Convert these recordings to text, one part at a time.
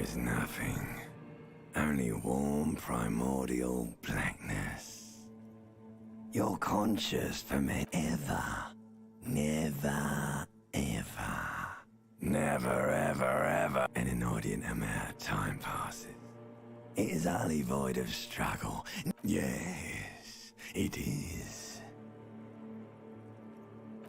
is nothing. Only warm primordial blackness. You're conscious for me ever. Never, ever. Never, ever, ever. An inordinate amount of time passes. It is utterly void of struggle. Yes, it is.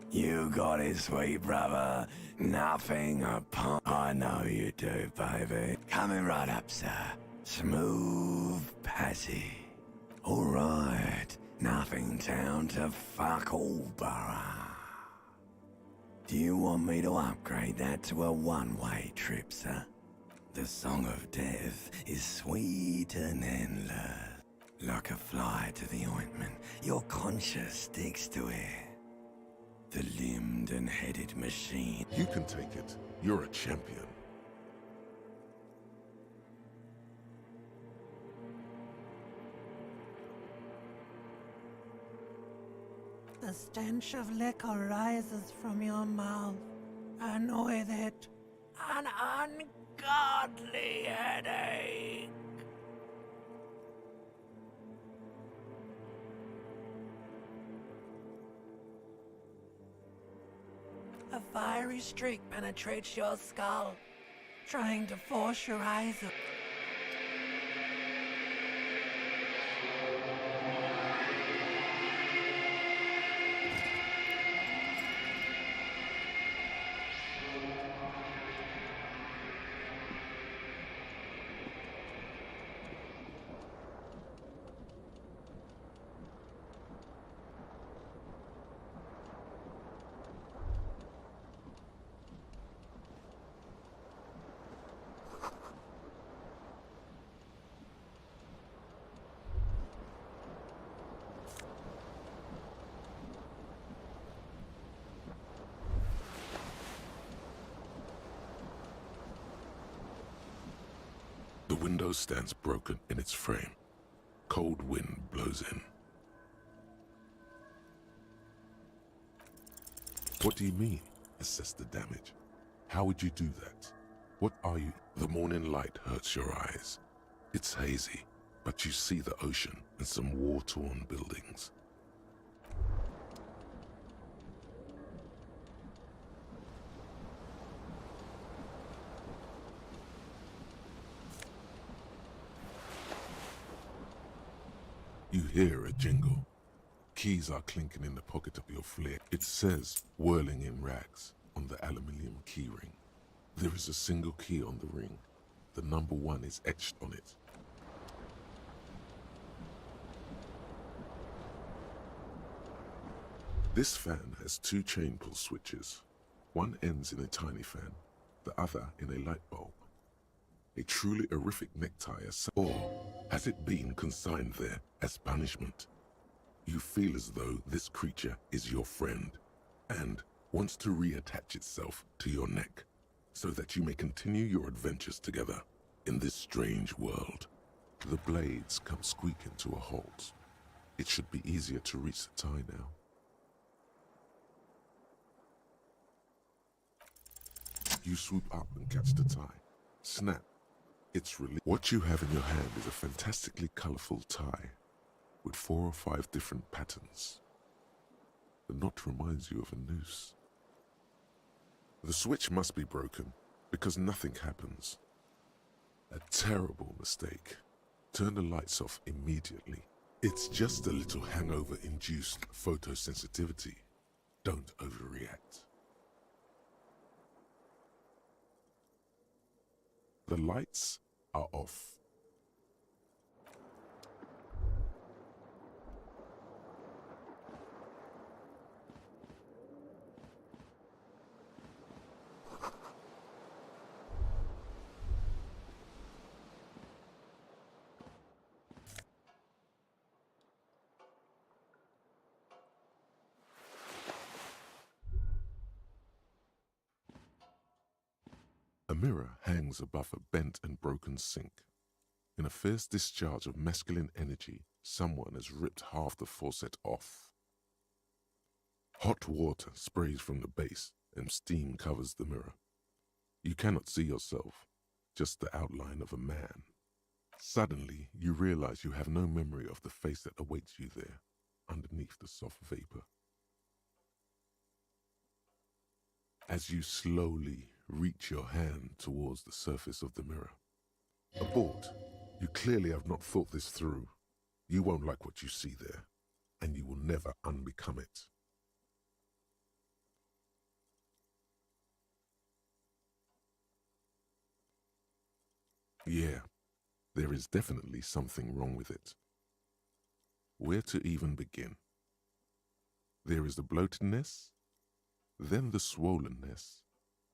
You got it, sweet brother. Nothing upon... I know you do, baby. Coming right up, sir. Smooth passage. Alright. Nothing down to fuck all borough. Do you want me to upgrade that to a one-way trip, sir? The song of death is sweet and endless. Like a fly to the ointment, your conscience sticks to it. The limbed and headed machine. You can take it. You're a champion. The stench of liquor rises from your mouth, and with it, an ungodly headache. A fiery streak penetrates your skull, trying to force your eyes open. The window stands broken in its frame. Cold wind blows in. What do you mean? Assess the damage. How would you do that? What are you? The morning light hurts your eyes. It's hazy, but you see the ocean and some war-torn buildings. You hear a jingle. Keys are clinking in the pocket of your flair. It says, whirling in rags, on the aluminium key ring. There is a single key on the ring. The number 1 is etched on it. This fan has 2 chain pull switches. One ends in a tiny fan, the other in a light bulb. A truly horrific necktie, or has it been consigned there as punishment? You feel as though this creature is your friend and wants to reattach itself to your neck so that you may continue your adventures together in this strange world. The blades come squeaking to a halt. It should be easier to reach the tie now. You swoop up and catch the tie. Snap. It's released. What you have in your hand is a fantastically colorful tie with 4 or 5 different patterns. The knot reminds you of a noose. The switch must be broken because nothing happens. A terrible mistake. Turn the lights off immediately. It's just a little hangover-induced photosensitivity. Don't overreact. The lights are off. A mirror hangs above a bent and broken sink. In a fierce discharge of masculine energy, someone has ripped half the faucet off. Hot water sprays from the base and steam covers the mirror. You cannot see yourself, just the outline of a man. Suddenly, you realize you have no memory of the face that awaits you there, underneath the soft vapor. As you slowly reach your hand towards the surface of the mirror. Abort. You clearly have not thought this through. You won't like what you see there, and you will never unbecome it. Yeah, there is definitely something wrong with it. Where to even begin? There is the bloatedness, then the swollenness.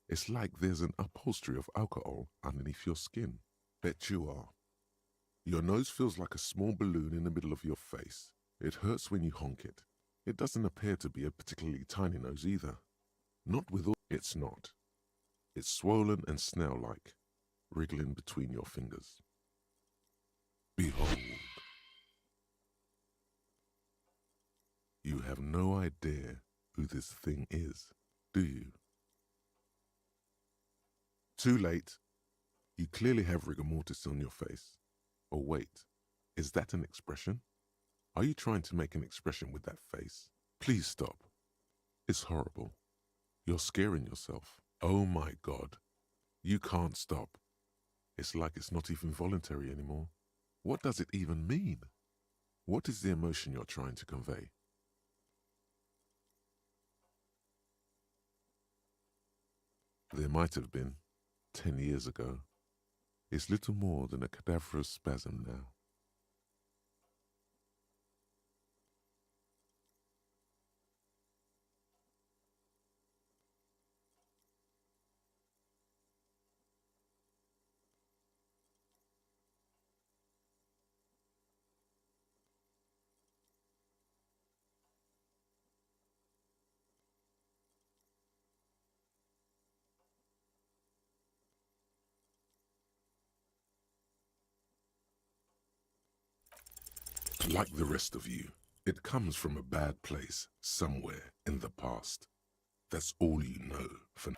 It's like there's an upholstery of alcohol underneath your skin. Bet you are. Your nose feels like a small balloon in the middle of your face. It hurts when you honk it. It doesn't appear to be a particularly tiny nose either. Not with all. It's not. It's swollen and snail-like, wriggling between your fingers. Behold. You have no idea who this thing is, do you? Too late. You clearly have rigor mortis on your face. Oh wait, is that an expression? Are you trying to make an expression with that face? Please stop. It's horrible. You're scaring yourself. Oh my God. You can't stop. It's like it's not even voluntary anymore. What does it even mean? What is the emotion you're trying to convey? There might have been, 10 years ago. It's little more than a cadaverous spasm now. Like the rest of you, it comes from a bad place somewhere in the past. That's all you know for now.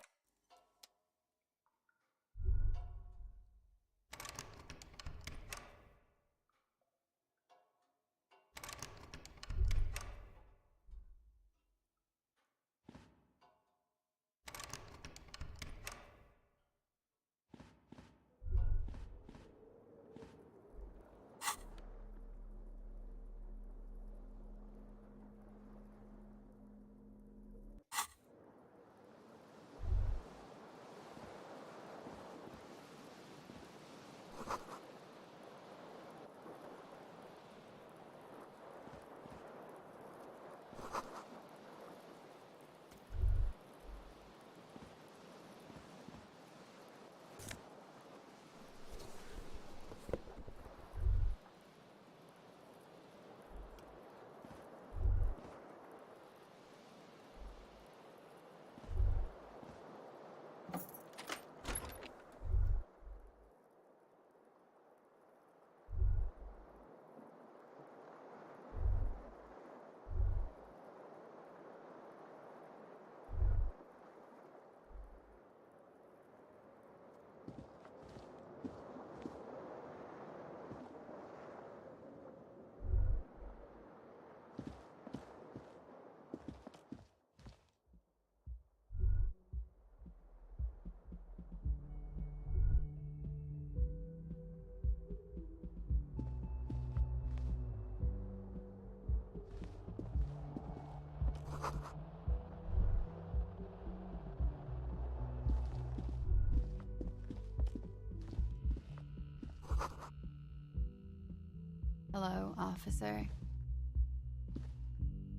Hello, officer.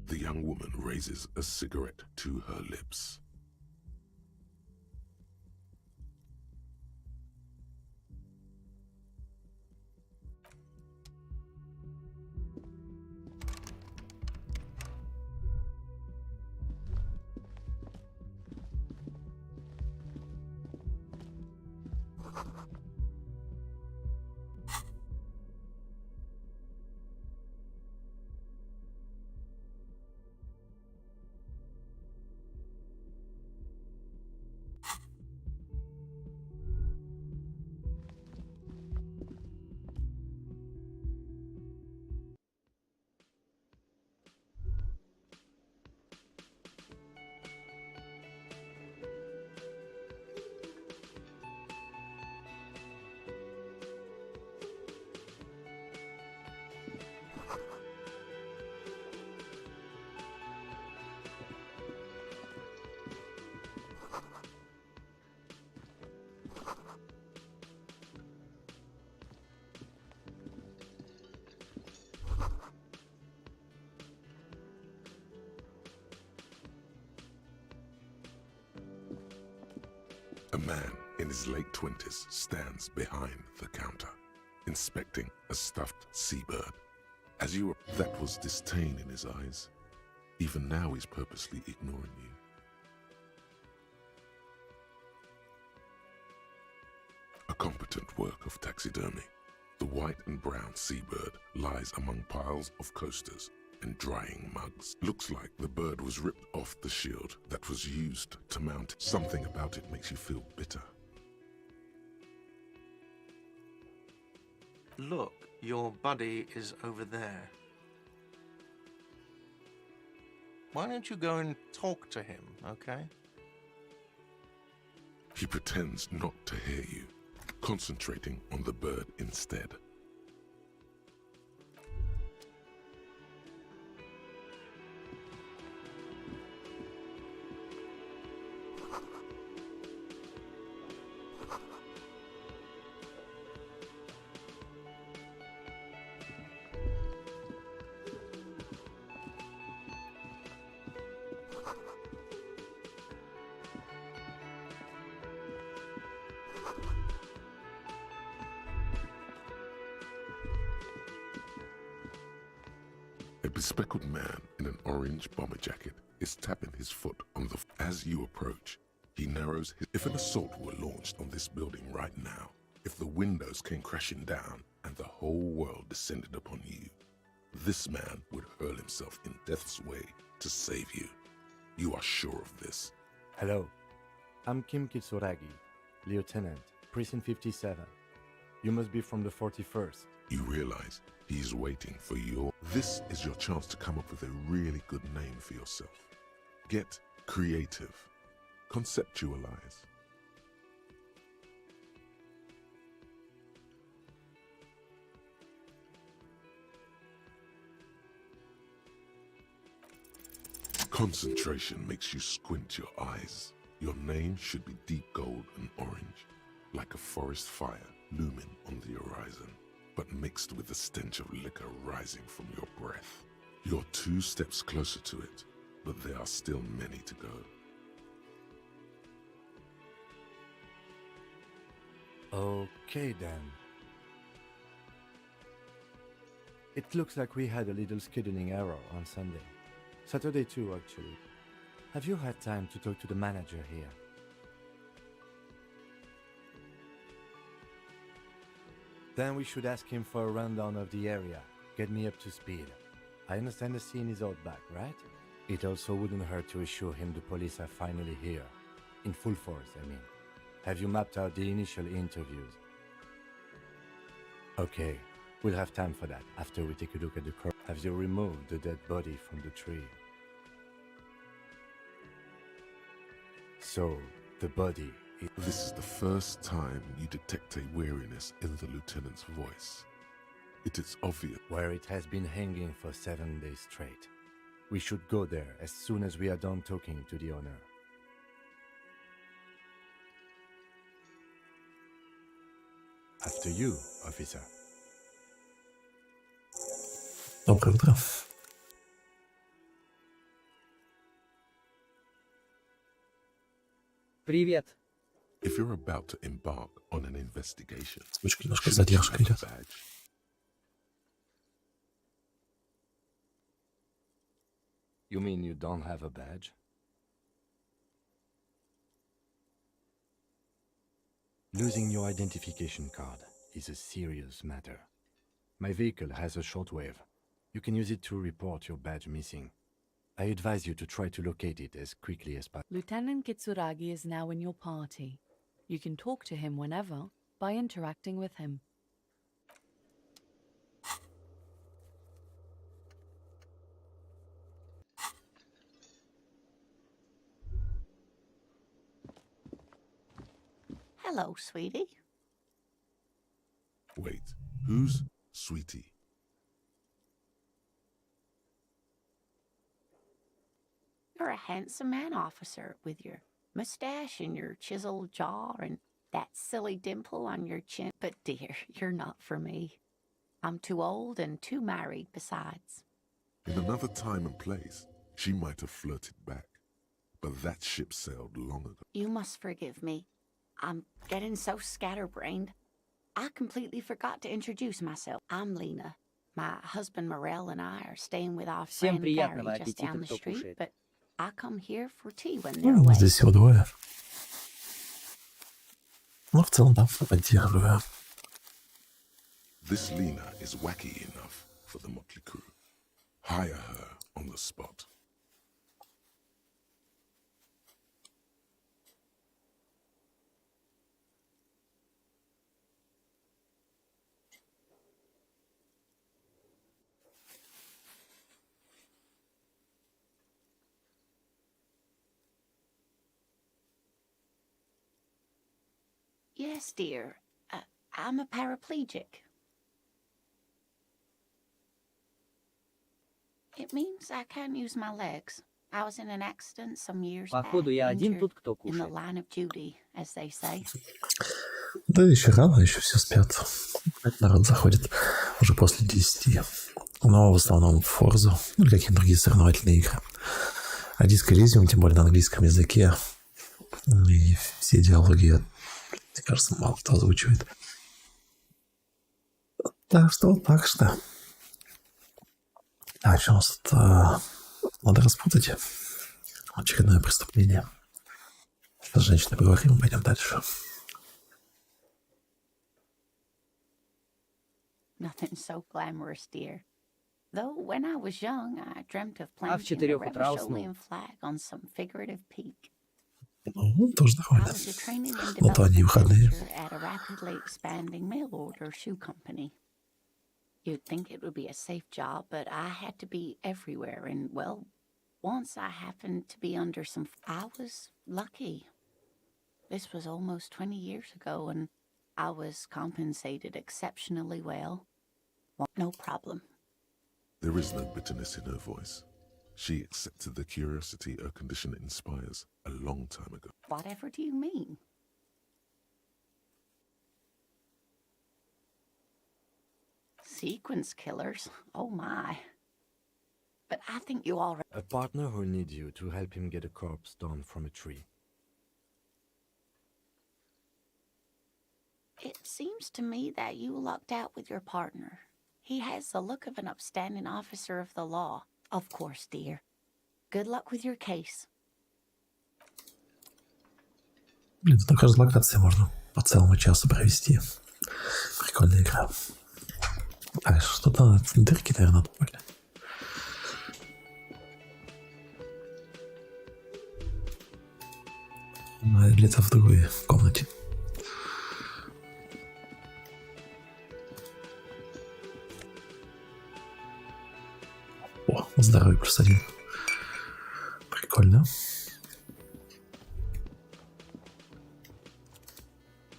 The young woman raises a cigarette to her lips. man in his late 20s stands behind the counter, inspecting a stuffed seabird. That was disdain in his eyes. Even now he's purposely ignoring you. A competent work of taxidermy. The white and brown seabird lies among piles of coasters and drying mugs. Looks like the bird was ripped off the shield that was used to mount it. Something about it makes you feel bitter. Look, your buddy is over there. Why don't you go and talk to him, okay? He pretends not to hear you, concentrating on the bird instead. A bespectacled man in an orange bomber jacket is tapping his foot on the... As you approach, he narrows his... If an assault were launched on this building right now, if the windows came crashing down and the whole world descended upon you, this man would hurl himself in death's way to save you. You are sure of this. Hello, I'm Kim Kitsuragi, Lieutenant, Precinct 57. You must be from the 41st. You realize he's waiting for your... This is your chance to come up with a really good name for yourself. Get creative. Conceptualize. Concentration makes you squint your eyes. Your name should be deep gold and orange, like a forest fire looming on the horizon, but mixed with the stench of liquor rising from your breath. You're 2 steps closer to it, but there are still many to go. Okay then. It looks like we had a little scheduling error on Sunday. Saturday too, actually. Have you had time to talk to the manager here? Then we should ask him for a rundown of the area. Get me up to speed. I understand the scene is out back, right? It also wouldn't hurt to assure him the police are finally here. In full force, I mean. Have you mapped out the initial interviews? Okay, we'll have time for that after we take a look at the corpse. Have you removed the dead body from the tree? So, the body is... This is the first time you detect a weariness in the lieutenant's voice. It is obvious. Where it has been hanging for 7 days straight. We should go there as soon as we are done talking to the owner. After you, officer. Доброе утро. Привет. If you're about to embark on an investigation, Точка немножко shouldn't you задержка have a идет. badge? You mean you don't have a badge? Losing your identification card is a serious matter. My vehicle has a shortwave. You can use it to report your badge missing. I advise you to try to locate it as quickly as possible. Lieutenant Kitsuragi is now in your party. You can talk to him whenever by interacting with him. Hello, sweetie. Wait, who's Sweetie? You're a handsome man, officer, with your mustache and your chiseled jaw and that silly dimple on your chin. But dear, you're not for me. I'm too old and too married besides. In another time and place, she might have flirted back, but that ship sailed long ago. You must forgive me. I'm getting so scatterbrained. I completely forgot to introduce myself. I'm Lena. My husband Morel and I are staying with our Всем friend приятного Gary just аппетита, down the кто street, кушает. but I come here for tea when they're away. Здесь всего двое. Ну, в целом, да, поддерживаю. This Lena is wacky enough for the motley crew. Hire her on the spot. Yes, dear. I'm a paraplegic. It means I can't use my legs. I was in an accident some years back, Походу, я один injured тут, кто in the кушает. line of duty, as they say. Да еще рано, еще все спят. Народ заходит уже после 10. Но в основном в Форзу, ну или какие-то другие соревновательные игры. А диск Elysium, тем более на английском языке, и все диалоги, мне кажется, мало кто озвучивает. Так что вот так что. Так, что у нас тут надо распутать очередное преступление. Сейчас с женщиной поговорим, пойдем дальше. Nothing so glamorous, dear. Though when I was young, I dreamt of в planting a 4 утра уснул. Rebellion flag on some figurative peak. Ну, тоже I нормально. was a training and Вот они development выходные. manager at a rapidly expanding mail order shoe company. You'd think it would be a safe job, but I had to be everywhere. And, well, once I happened to be under some... I was lucky. This was almost 20 years ago, and I was compensated exceptionally well. Well, no problem. There is no bitterness in her voice. She accepted the curiosity her condition inspires a long time ago. Whatever do you mean? Sequence killers? Oh my. But I think you already... A partner who needs you to help him get a corpse down from a tree. It seems to me that you lucked out with your partner. He has the look of an upstanding officer of the law. Of course, dear. Good luck with your case. Блин, тут каждой локации можно по целому часу провести. Прикольная игра. Так, что-то дырки, наверное, были. Где-то в другой комнате. О, здоровье +1. Прикольно.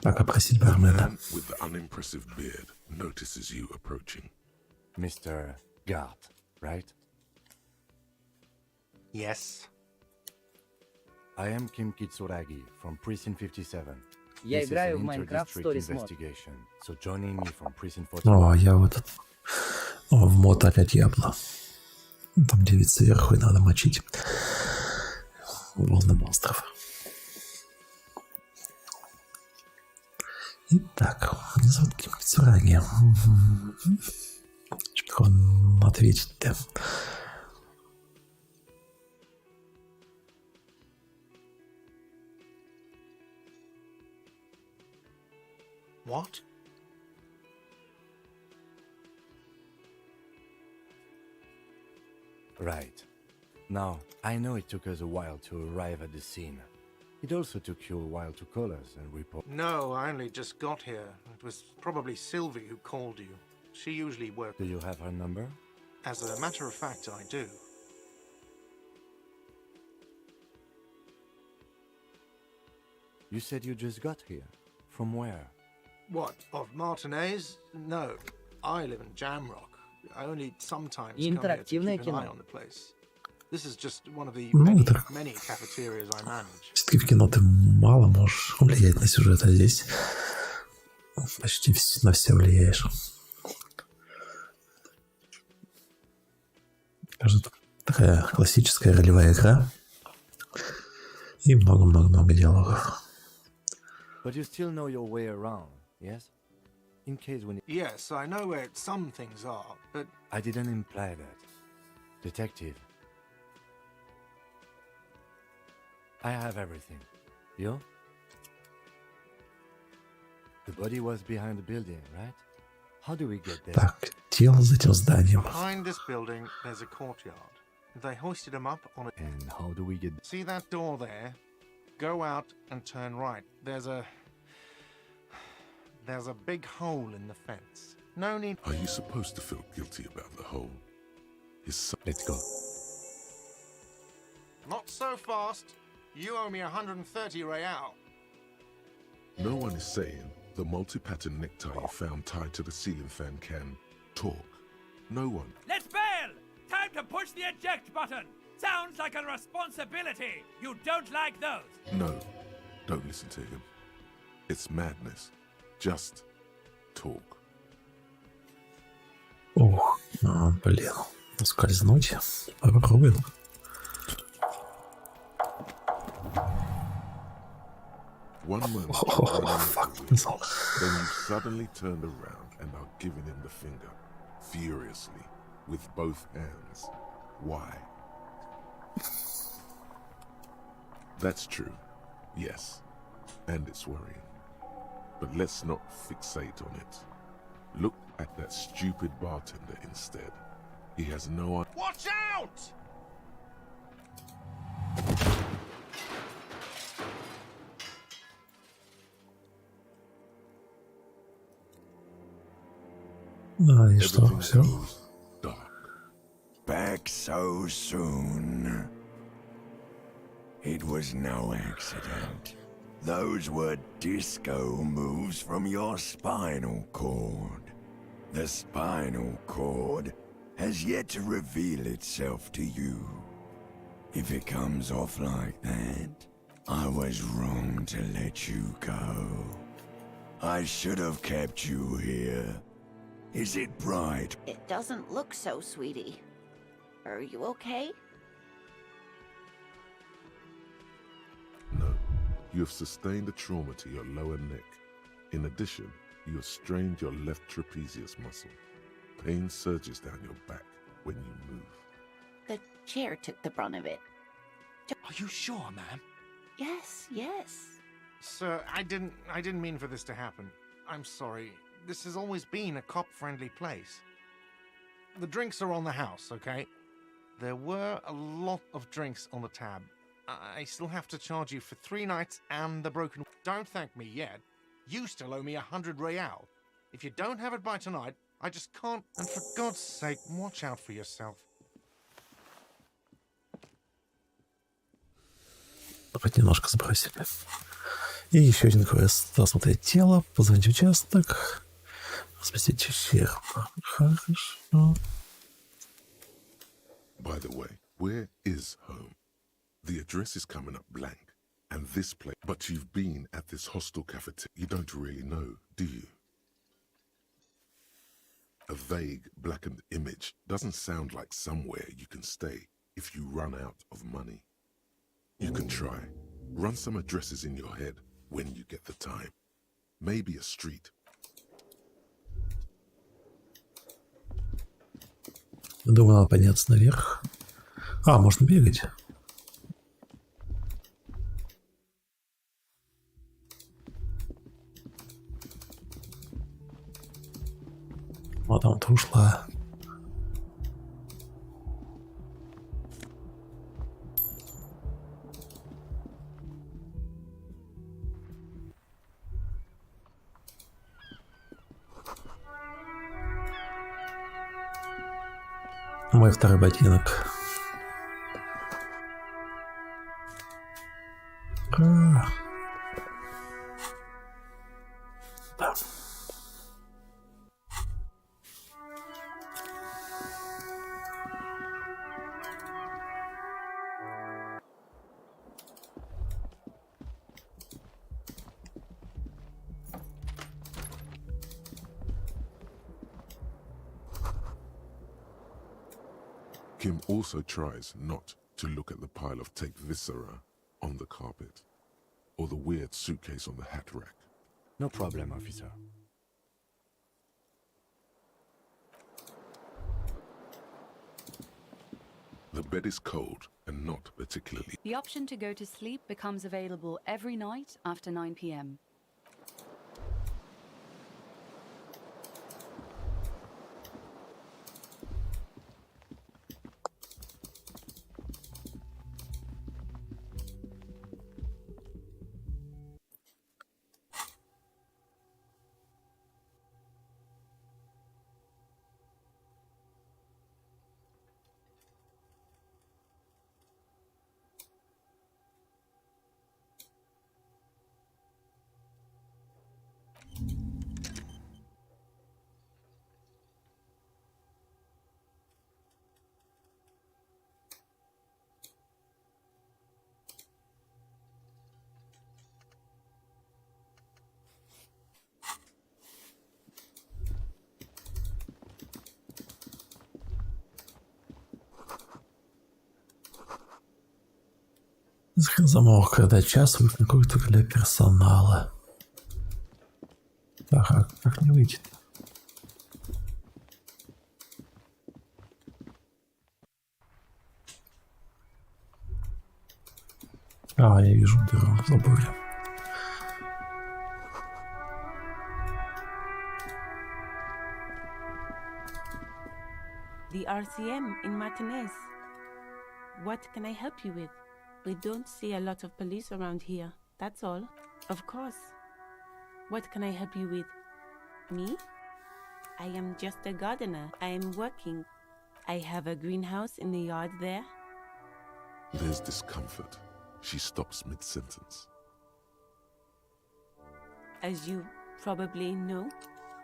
Так, опросить The бармена. man with the unimpressive beard notices you approaching. Mr. Gart, right? Yes. I am Kim Kitsuragi from Precinct 57. Я This is играю an в Майнкрафт inter-district Stories Mod. investigation, so joining me from Precinct 41. О, я в этот... О, в мод а-ля Дьябло. Там 9 сверху, и надо мочить волны монстров. Итак, меня зовут Ким Кицураги. Что он ответить-то? What? Right. Now, I know it took us a while to arrive at the scene. It also took you a while to call us and report. No, I only just got here. It was probably Sylvie who called you. She usually works. Do you have her number? As a matter of fact, I do. You said you just got here. From where? What, of Martinez? No. I live in Jamrock. I only sometimes come here to Интерактивное keep an eye кино. on the place. This is just one of the Ну, many, это- many cafeterias I manage. Все-таки в кино ты мало можешь влиять на сюжет, а здесь почти на все влияешь. Кажется, такая классическая ролевая игра. И много-много-много диалогов. But you still know your way around, yes? In case when... Yes, I know where some things are, but I didn't imply that. Detective. I have everything. You? The body was behind the building, right? How do we get there? Так, тело за этим зданием. behind this building there's a courtyard. They hoisted him up on a... And how do we get... See that door there? Go out and turn right. There's a big hole in the fence. No need... Are you supposed to feel guilty about the hole? His son... Let's go. Not so fast. You owe me 130 real. No one is saying the multi-pattern necktie you found tied to the ceiling fan can talk. No one. Let's bail! Time to push the eject button! Sounds like a responsibility! You don't like those! No, don't listen to him. It's madness. Just talk. Ух, блин. Скользнуть. Попробуем. One moment, Fuck. then you suddenly turned around and are giving him the finger, furiously, with both hands. Why? That's true, yes, and it's worrying. But let's not fixate on it. Look at that stupid bartender instead. He has no idea. Watch out! А, и что, Everything все? goes dark. Back so soon. It was no accident. Those were disco moves from your spinal cord. The spinal cord has yet to reveal itself to you. If it comes off like that, I was wrong to let you go. I should have kept you here. Is it bright? It doesn't look so, sweetie. Are you okay? No, you have sustained a trauma to your lower neck. In addition, you have strained your left trapezius muscle. Pain surges down your back when you move. The chair took the brunt of it. Are you sure, ma'am? Yes, yes. Sir, I didn't mean for this to happen. I'm sorry. This has always been a cop-friendly place. The drinks are on the house, okay? There were a lot of drinks on the tab. I still have to charge you for 3 nights and the broken... Don't thank me yet. You still owe me 100 real. If you don't have it by tonight, I just can't... And for God's sake, watch out for yourself. Хоть немножко сбросили. И еще один квест. Осмотреть тело, позвонить в участок, спасти череп. Хорошо. By the way, where is home? The address is coming up blank, and this place... But you've been at this hostel cafeteria. You don't really know, do you? A vague, blackened image doesn't sound like somewhere you can stay if you run out of money. You can try. Run some addresses in your head when you get the time. Maybe a street. Думаю, надо подняться наверх. А, можно бегать. Вот там-то ушла. Мой второй ботинок. Да. Kim also tries not to look at the pile of taped viscera on the carpet. or the weird suitcase on the hat rack. No problem, officer. The bed is cold and not particularly. The option to go to sleep becomes available every night after 9 p.m. Закрыл замок, когда час выйти на круг для персонала. Ага, как не выйти? А, я вижу дыру в заборе. The RCM in Martinez. What can I help you with? We don't see a lot of police around here, that's all. Of course. What can I help you with? Me? I am just a gardener. I am working. I have a greenhouse in the yard there. There's discomfort. She stops mid-sentence. As you probably know,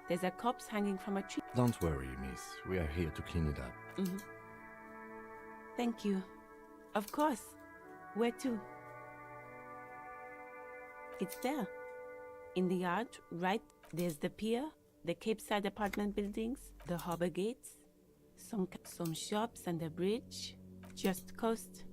there's a corpse hanging from a tree. Don't worry, miss. We are here to clean it up. Mm-hmm. Thank you. Of course. Where to? It's there. In the yard, right? There's the pier, the Cape Side apartment buildings, the harbor gates, some shops and a bridge. Just coast.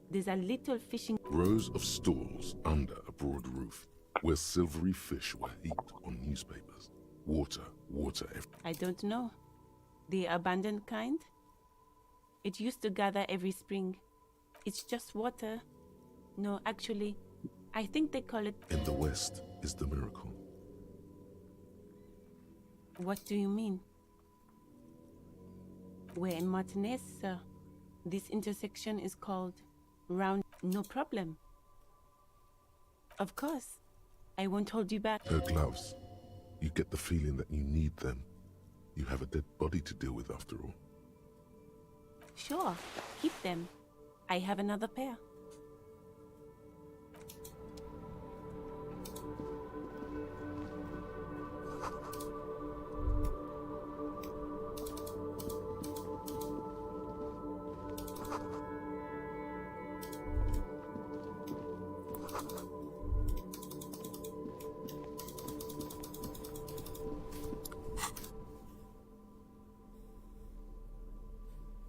There's a little fishing... Rows of stalls under a broad roof, where silvery fish were heaped on newspapers. Water everywhere. I don't know. The abandoned kind? It used to gather every spring. It's just water. No, actually, I think they call it... In the west is the miracle. What do you mean? We're in Martinez, sir. This intersection is called Round... No problem. Of course. I won't hold you back. Her gloves. You get the feeling that you need them. You have a dead body to deal with after all. Sure, keep them. I have another pair.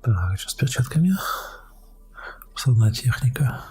Так, что с перчатками? Посадная техника.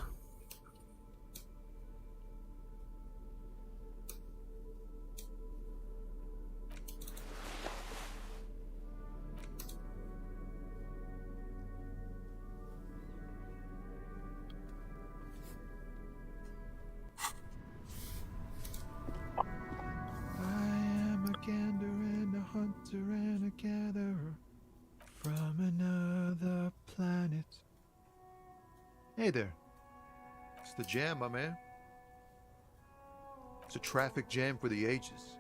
Hey there. It's the jam, my man. It's a traffic jam for the ages.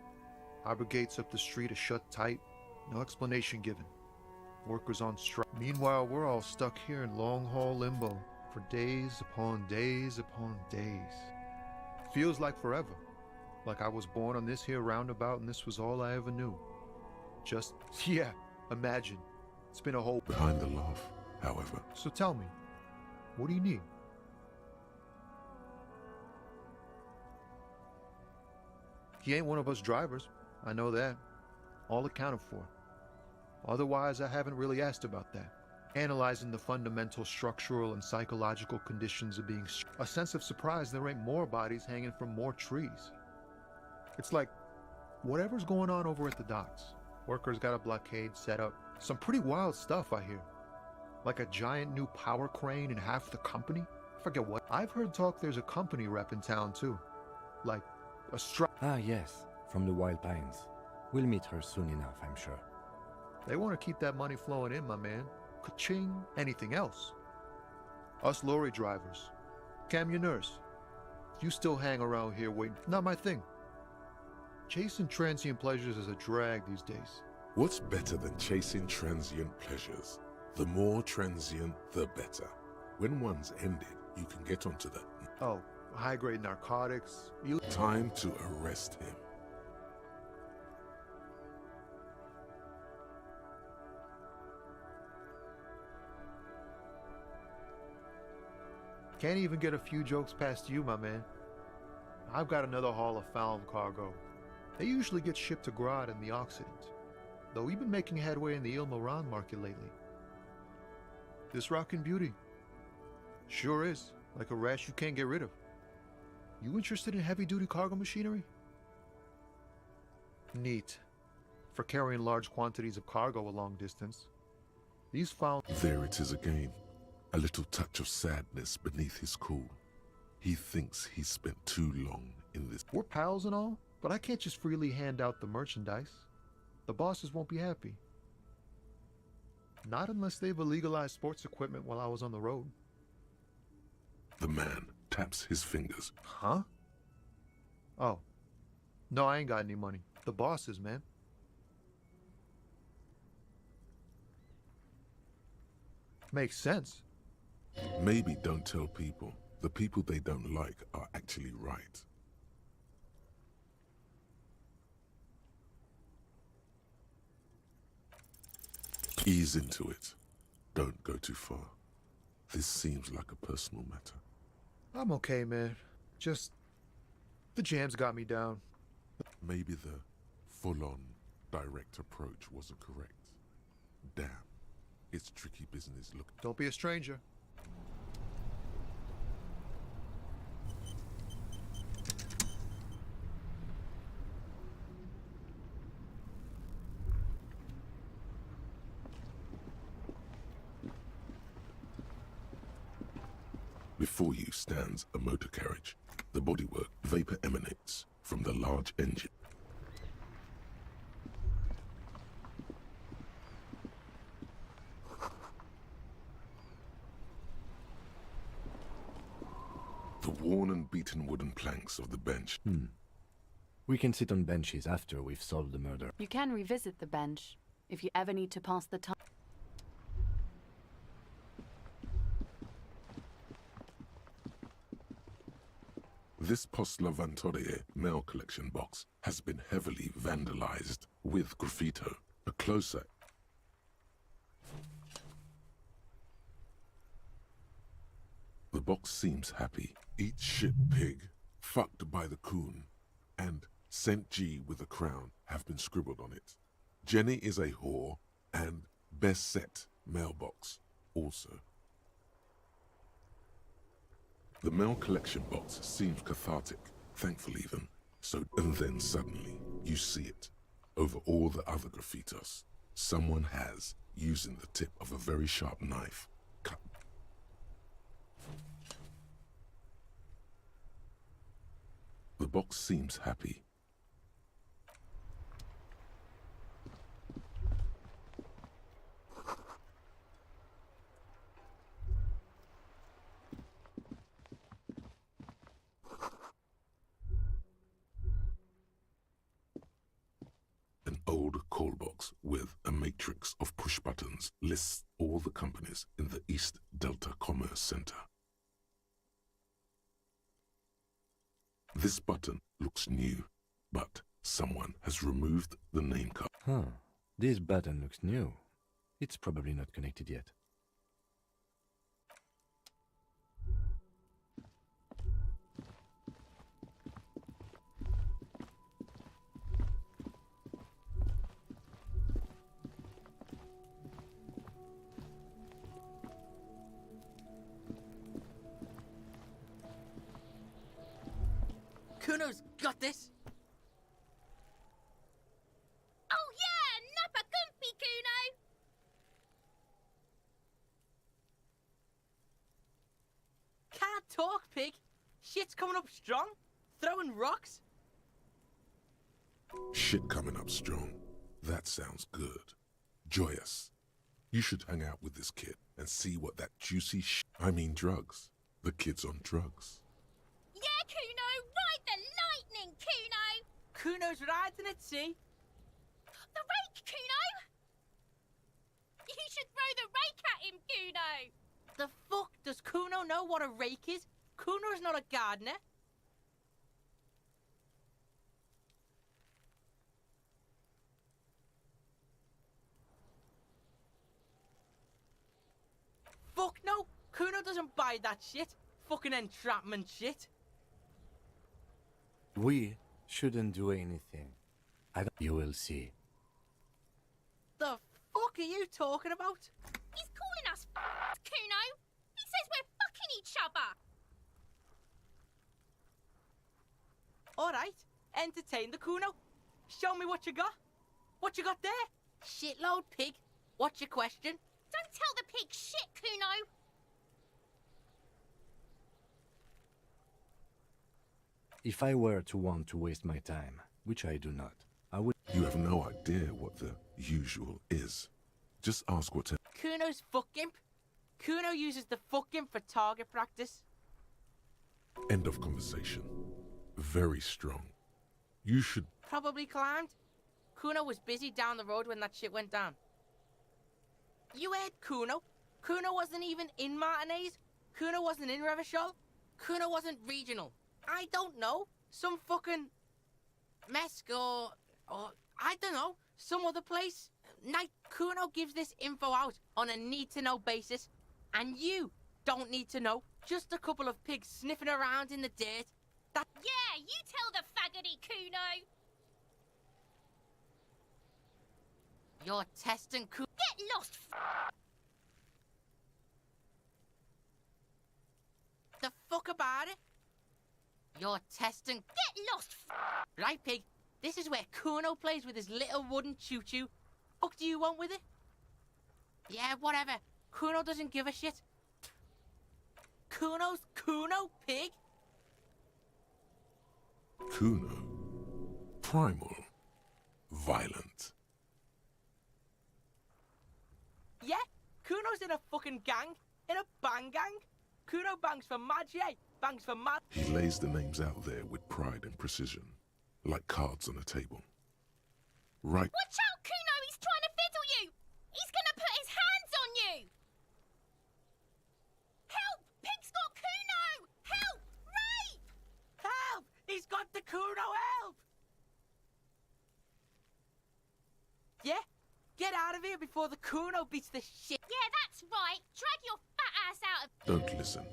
Harbor gates up the street are shut tight. No explanation given. Workers on strike. Meanwhile, we're all stuck here in long-haul limbo for days upon days upon days. Feels like forever. Like I was born on this here roundabout and this was all I ever knew. Just, yeah, imagine. It's been a whole... Behind the laugh, however. So tell me, what do you need? He ain't one of us drivers. I know that. All accounted for. Otherwise, I haven't really asked about that. analyzing the fundamental structural and psychological conditions of being a sense of surprise there ain't more bodies hanging from more trees. It's like whatever's going on over at the docks. Workers got a blockade set up. Some pretty wild stuff I hear. Like a giant new power crane in half the company. I forget what. I've heard talk there's a company rep in town too. Like a Ah, yes, from the Wild Pines. We'll meet her soon enough, I'm sure. They want to keep that money flowing in, my man. Ka-ching, anything else. Us lorry drivers, camionneurs, you still hang around here waiting. Not my thing. Chasing transient pleasures is a drag these days. What's better than chasing transient pleasures? The more transient, the better. When one's ended, you can get onto the... Oh, high-grade narcotics. Time to arrest him. Can't even get a few jokes past you, my man. I've got another haul of found cargo. They usually get shipped to Grad in the Occident, though we've been making headway in the Il Moran market lately. This rockin' beauty sure is like a rash you can't get rid of. You interested in heavy-duty cargo machinery? Neat. For carrying large quantities of cargo a long distance. These found... There it is again. A little touch of sadness beneath his cool. He thinks he's spent too long in this. We're pals and all, but I can't just freely hand out the merchandise. The bosses won't be happy. Not unless they've illegalized sports equipment while I was on the road. The man taps his fingers. Huh? Oh. No, I ain't got any money. The bosses, man. Makes sense. Maybe don't tell people. The people they don't like are actually right. Ease into it. Don't go too far. This seems like a personal matter. I'm okay, man. Just... the jams got me down. Maybe the full-on direct approach wasn't correct. Damn. It's tricky business. Look. Don't be a stranger. Before you stands a motor carriage. The bodywork vapor emanates from the large engine. The worn and beaten wooden planks of the bench. We can sit on benches after we've solved the murder. You can revisit the bench if you ever need to pass the time. This Postlavantore mail collection box has been heavily vandalized with graffito. A closer. The box seems happy. Eat shit pig, fucked by the coon, and St. G with a crown have been scribbled on it. Jenny is a whore, and best set mailbox also. The mail collection box seems cathartic, thankful even. So, and then suddenly, you see it. Over all the other graffitos, someone has, using the tip of a very sharp knife, cut. The box seems happy. An old call box with a matrix of push buttons lists all the companies in the East Delta Commerce Center. This button looks new, but someone has removed the name card. Huh. This button looks new. It's probably not connected yet. Kuno's got this. Oh yeah, nappa gumpy, Kuno! Can't talk, pig. Shit's coming up strong. Throwing rocks. Shit coming up strong. That sounds good. Joyous. You should hang out with this kid and see what that juicy drugs. The kid's on drugs. Yeah, Kuno, ride the lightning, Kuno! Kuno's riding it, see? The rake, Kuno! You should throw the rake at him, Kuno! The fuck does Kuno know what a rake is? Kuno's not a gardener. Fuck no! Kuno doesn't buy that shit. Fucking entrapment shit. We shouldn't do anything. You will see. The fuck are you talking about? He's calling us Kuno! He says we're fucking each other! Alright, entertain the Kuno. Show me what you got. What you got there? Shitload, pig. What's your question? Don't tell the pig shit, Kuno! If I were to want to waste my time, which I do not, I would... You have no idea what the usual is. Just ask what to... Kuno's fuck imp. Kuno uses the fuck imp for target practice. End of conversation. Very strong. You should... Probably climbed. Kuno was busy down the road when that shit went down. You heard Kuno. Kuno wasn't even in Martinez. Kuno wasn't in Revachol. Kuno wasn't regional. I don't know. Some fucking... Mesk or I don't know. Some other place. Night Kuno gives this info out on a need-to-know basis. And you don't need to know. Just a couple of pigs sniffing around in the dirt. That... Yeah, you tell the faggoty, Kuno! You're testing Kuno. Get lost, The fuck about it? You're testing... Get lost, Right, pig. This is where Kuno plays with his little wooden choo-choo. Fuck do you want with it? Yeah, whatever. Kuno doesn't give a shit. Kuno's Kuno, pig. Kuno. Primal. Violent. Yeah, Kuno's in a fucking gang. In a bang gang. Kuno bangs for Magier. Bangs for Mad... He lays the names out there with pride and precision. Like cards on a table. Right. Watch out, Kuno! He's trying to fiddle you! He's gonna put his hands on you! Help! Pig's got Kuno! Help! Rape! Help! He's got the Kuno, help! Yeah? Get out of here before the Kuno beats the shit. Yeah, that's right. Drag your fat ass out of... Don't listen.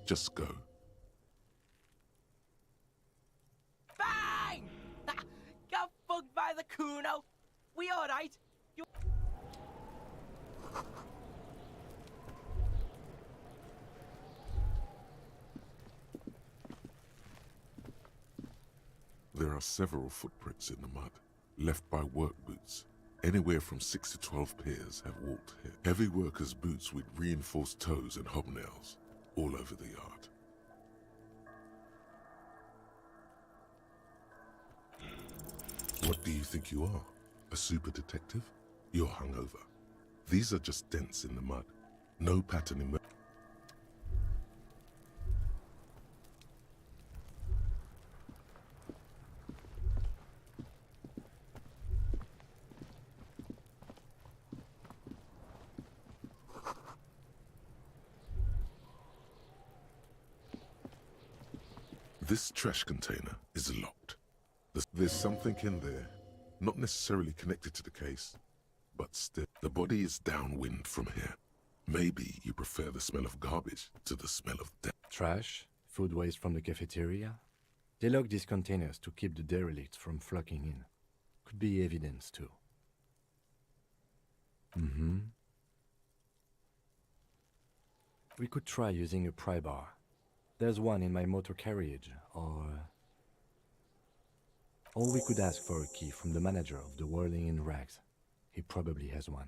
Just go. Bang! Got fucked by the Kuno. We alright? You... There are several footprints in the mud, left by work boots. Anywhere from 6 to 12 pairs have walked here. Heavy workers' boots with reinforced toes and hobnails, all over the yard. What do you think you are? A super detective? You're hungover. These are just dents in the mud. No pattern in... This trash container is locked. There's something in there, not necessarily connected to the case, but still. The body is downwind from here. Maybe you prefer the smell of garbage to the smell of death. Trash, food waste from the cafeteria. They lock these containers to keep the derelicts from flocking in. Could be evidence too. We could try using a pry bar. There's one in my motor carriage, or Or we could ask for a key from the manager of the Whirling in Rags. He probably has one.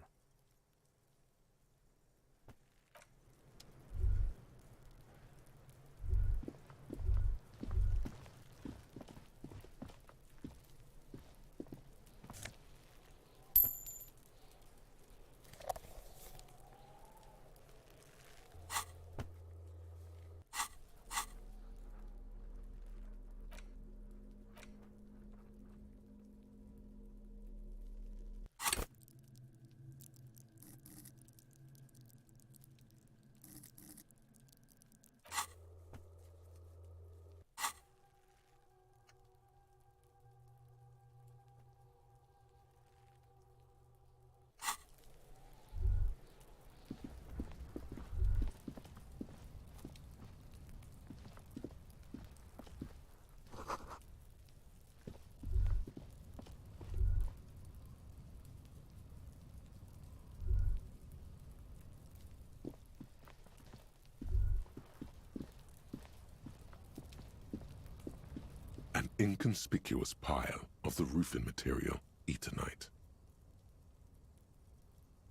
An inconspicuous pile of the roofing material, Eternite.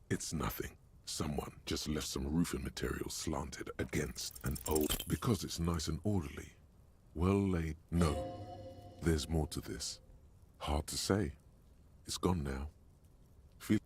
It's nothing. Someone just left some roofing material slanted against an old... Because it's nice and orderly. Well laid. No. There's more to this. Hard to say. It's gone now. Feel...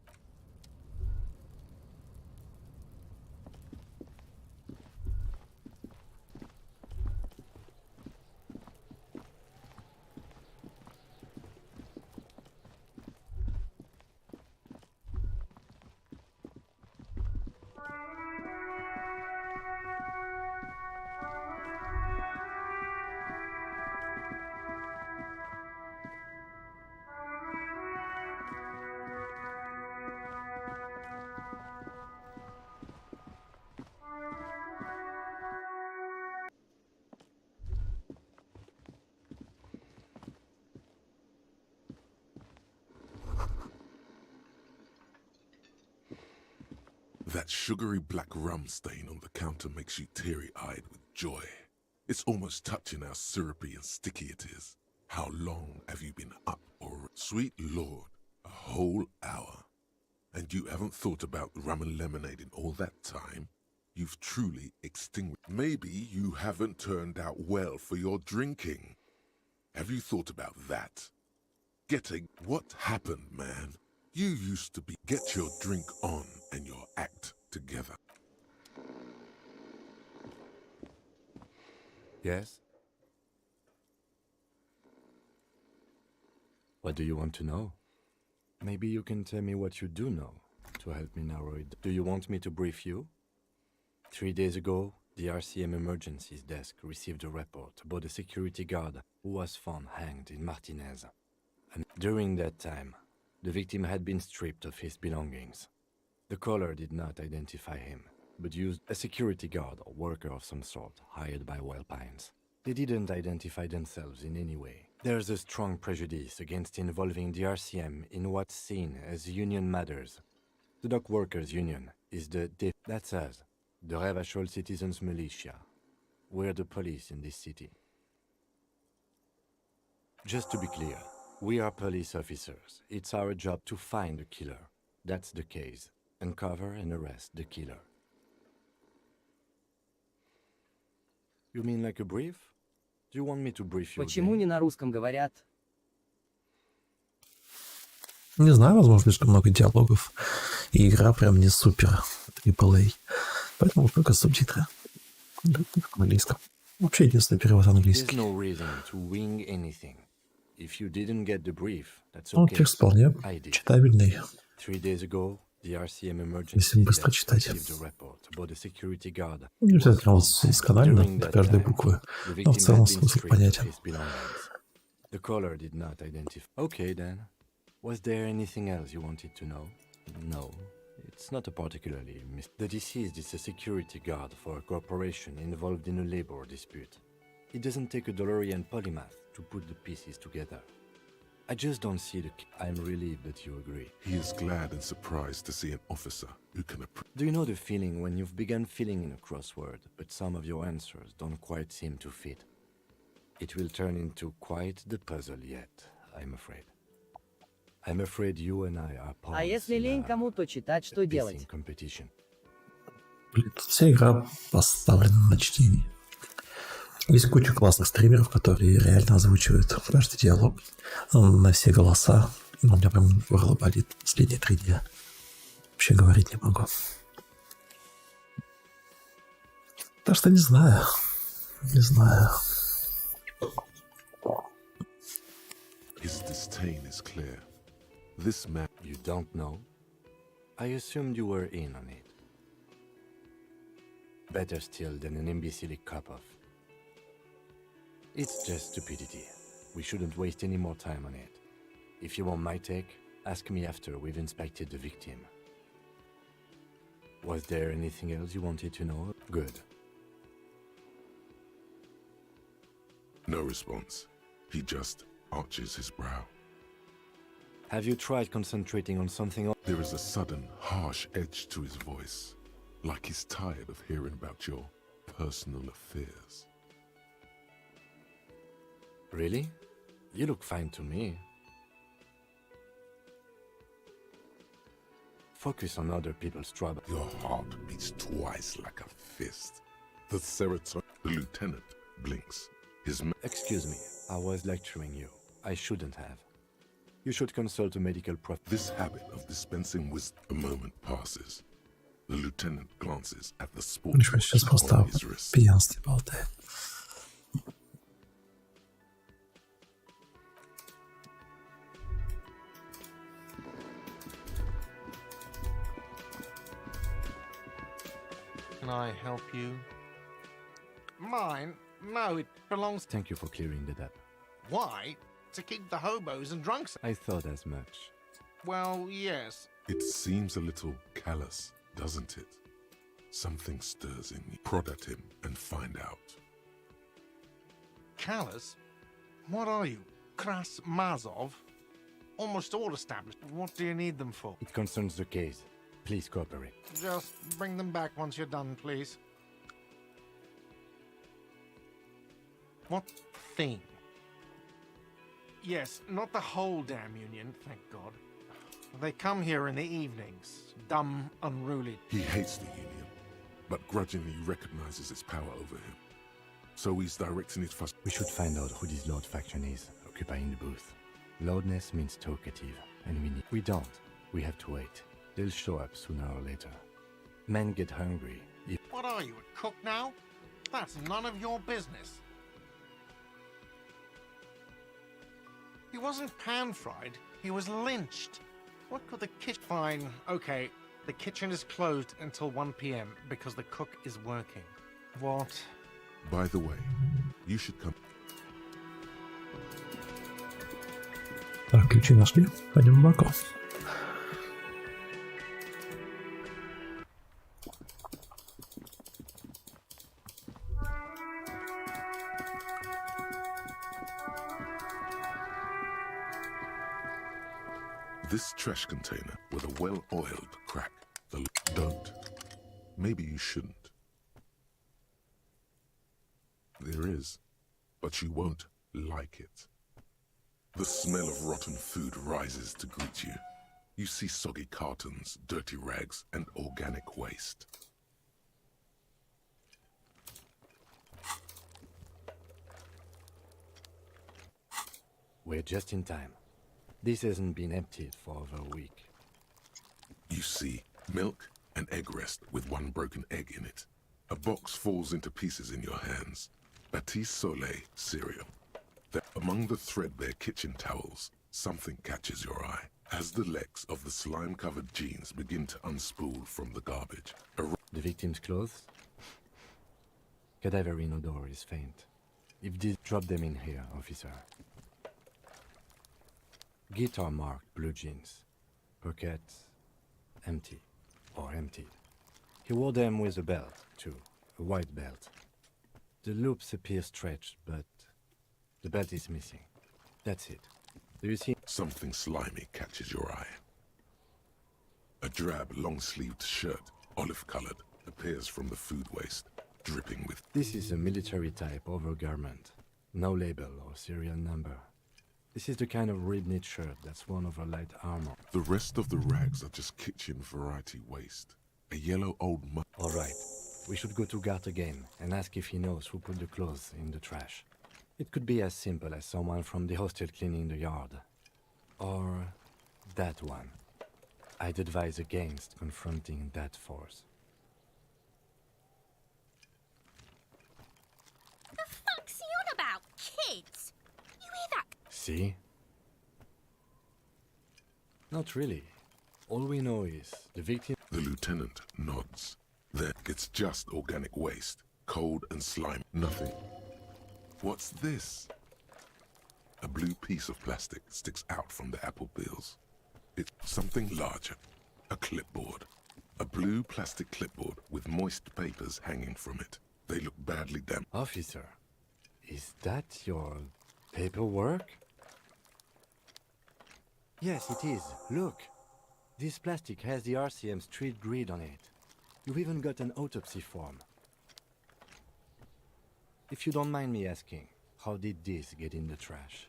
That sugary black rum stain on the counter makes you teary-eyed with joy. It's almost touching how syrupy and sticky it is. How long have you been up or... Sweet Lord, a whole hour. And you haven't thought about rum and lemonade in all that time? You've truly extinguished... Maybe you haven't turned out well for your drinking. Have you thought about that? What happened, man? You used to be... Get your drink on and your act together. Yes? What do you want to know? Maybe you can tell me what you do know to help me narrow it. Do you want me to brief you? 3 days ago, the RCM Emergencies Desk received a report about a security guard who was found hanged in Martinez. And during that time, the victim had been stripped of his belongings. The caller did not identify him, but used a security guard or worker of some sort hired by Wild Pines. They didn't identify themselves in any way. There's a strong prejudice against involving the RCM in what's seen as union matters. The Dock Workers Union is that's us, the Revachol Citizens Militia. We're the police in this city. Just to be clear, we are police officers. It's our job to find the killer. That's the case. Uncover and arrest the killer. You mean like a brief? Do you want me to brief you? Почему не на русском говорят? Не знаю, возможно, слишком много диалогов. И игра прям не супер AAA. Поэтому только субтитры. Да, на английском. Вообще единственный перевод английский. There's no reason to wing anything. If you didn't get the brief, that's Ну, okay. текст вполне читабельный. 3 days ago, the RCM Если Emergency быстро Desk читать. received a report about a security guard. Не обязательно вот из канала до каждой буквы. Но в целом смысл понятен. The caller did not identify. Okay then. Was there anything else you wanted to know? No. It's not a particularly The deceased is a security guard for a corporation involved in a labor dispute. It doesn't take a DeLorean polymath to put the pieces together. I just don't see I'm relieved that you agree. He is glad and surprised to see an officer who can Do you know the feeling when you've begun filling in a crossword, but some of your answers don't quite seem to fit? It will turn into quite the puzzle yet. I'm afraid. I'm afraid you and I are А если лень кому-то читать, что делать? Competition. Блин, тут вся игра поставлена на чтение. Есть куча классных стримеров, которые реально озвучивают каждый диалог на все голоса. Но у меня прям горло болит последние 3 дня. Вообще говорить не могу. Так что не знаю. Не знаю. His disdain is clear. This man... You don't know? I assumed you were in on it. Better still than an imbecile cop-off. It's just stupidity. We shouldn't waste any more time on it. If you want my take, ask me after we've inspected the victim. Was there anything else you wanted to know? Good. No response. He just arches his brow. Have you tried concentrating on something else? There is a sudden, harsh edge to his voice, like he's tired of hearing about your personal affairs. Really? You look fine to me. Focus on other people's trouble. Your heart beats twice like a fist. The serotonin... The lieutenant blinks. Excuse me, I was lecturing you. I shouldn't have. You should consult a medical prof... This habit of dispensing wisdom... A moment passes. The lieutenant glances at the sport on his wrist. Can I help you? Mine? No, it belongs... Thank you for clearing that up. Why? To keep the hobos and drunks... I thought as much. Well, yes. It seems a little callous, doesn't it? Something stirs in me. Prod at him and find out. Callous? What are you? Kras Mazov? Almost all established. What do you need them for? It concerns the case. Please cooperate. Just bring them back once you're done, please. What thing? Yes, not the whole damn union, thank God. They come here in the evenings. Dumb, unruly. He hates the union, but grudgingly recognizes its power over him. So he's directing his fuss. We should find out who this Lord faction is, occupying the booth. Loudness means talkative, and we don't. We have to wait. They'll show up sooner or later. Men get hungry. What are you, a cook now? That's none of your business. He wasn't pan-fried, he was lynched. What could the kitchen... Fine, okay. The kitchen is closed until 1 p.m. because the cook is working. What? By the way, you should come... Так, ключи нашли. Пойдем в баку. This trash container with a well-oiled crack. Don't. Maybe you shouldn't. There is, but you won't like it. The smell of rotten food rises to greet you. You see soggy cartons, dirty rags, and organic waste. We're just in time. This hasn't been emptied for over a week. You see milk and egg rest with one broken egg in it. A box falls into pieces in your hands. Batiste Soleil cereal. Among the threadbare kitchen towels, something catches your eye. As the legs of the slime-covered jeans begin to unspool from the garbage. The victim's clothes? Cadaver in odor is faint. If this... Drop them in here, officer. Guitar marked blue jeans. Pockets empty or emptied. He wore them with a belt, too. A white belt. The loops appear stretched, but the belt is missing. That's it. Do you see? Something slimy catches your eye. A drab, long-sleeved shirt, olive-colored, appears from the food waste, dripping with... This is a military-type overgarment. No label or serial number. This is the kind of rib-knit shirt that's worn over light armor. The rest of the rags are just kitchen variety waste. A yellow old mug. All right, we should go to Gart again and ask if he knows who put the clothes in the trash. It could be as simple as someone from the hostel cleaning the yard. Or that one. I'd advise against confronting that force. The fuck's he on about? Kids? You hear that? See? Not really. All we know is the victim... The lieutenant nods. Then it's just organic waste. Cold and slime. Nothing. What's this? A blue piece of plastic sticks out from the apple peels. It's something larger. A clipboard. A blue plastic clipboard with moist papers hanging from it. They look badly damp. Officer, is that your paperwork? Yes, it is. Look. This plastic has the RCM street grid on it. You've even got an autopsy form. If you don't mind me asking, how did this get in the trash?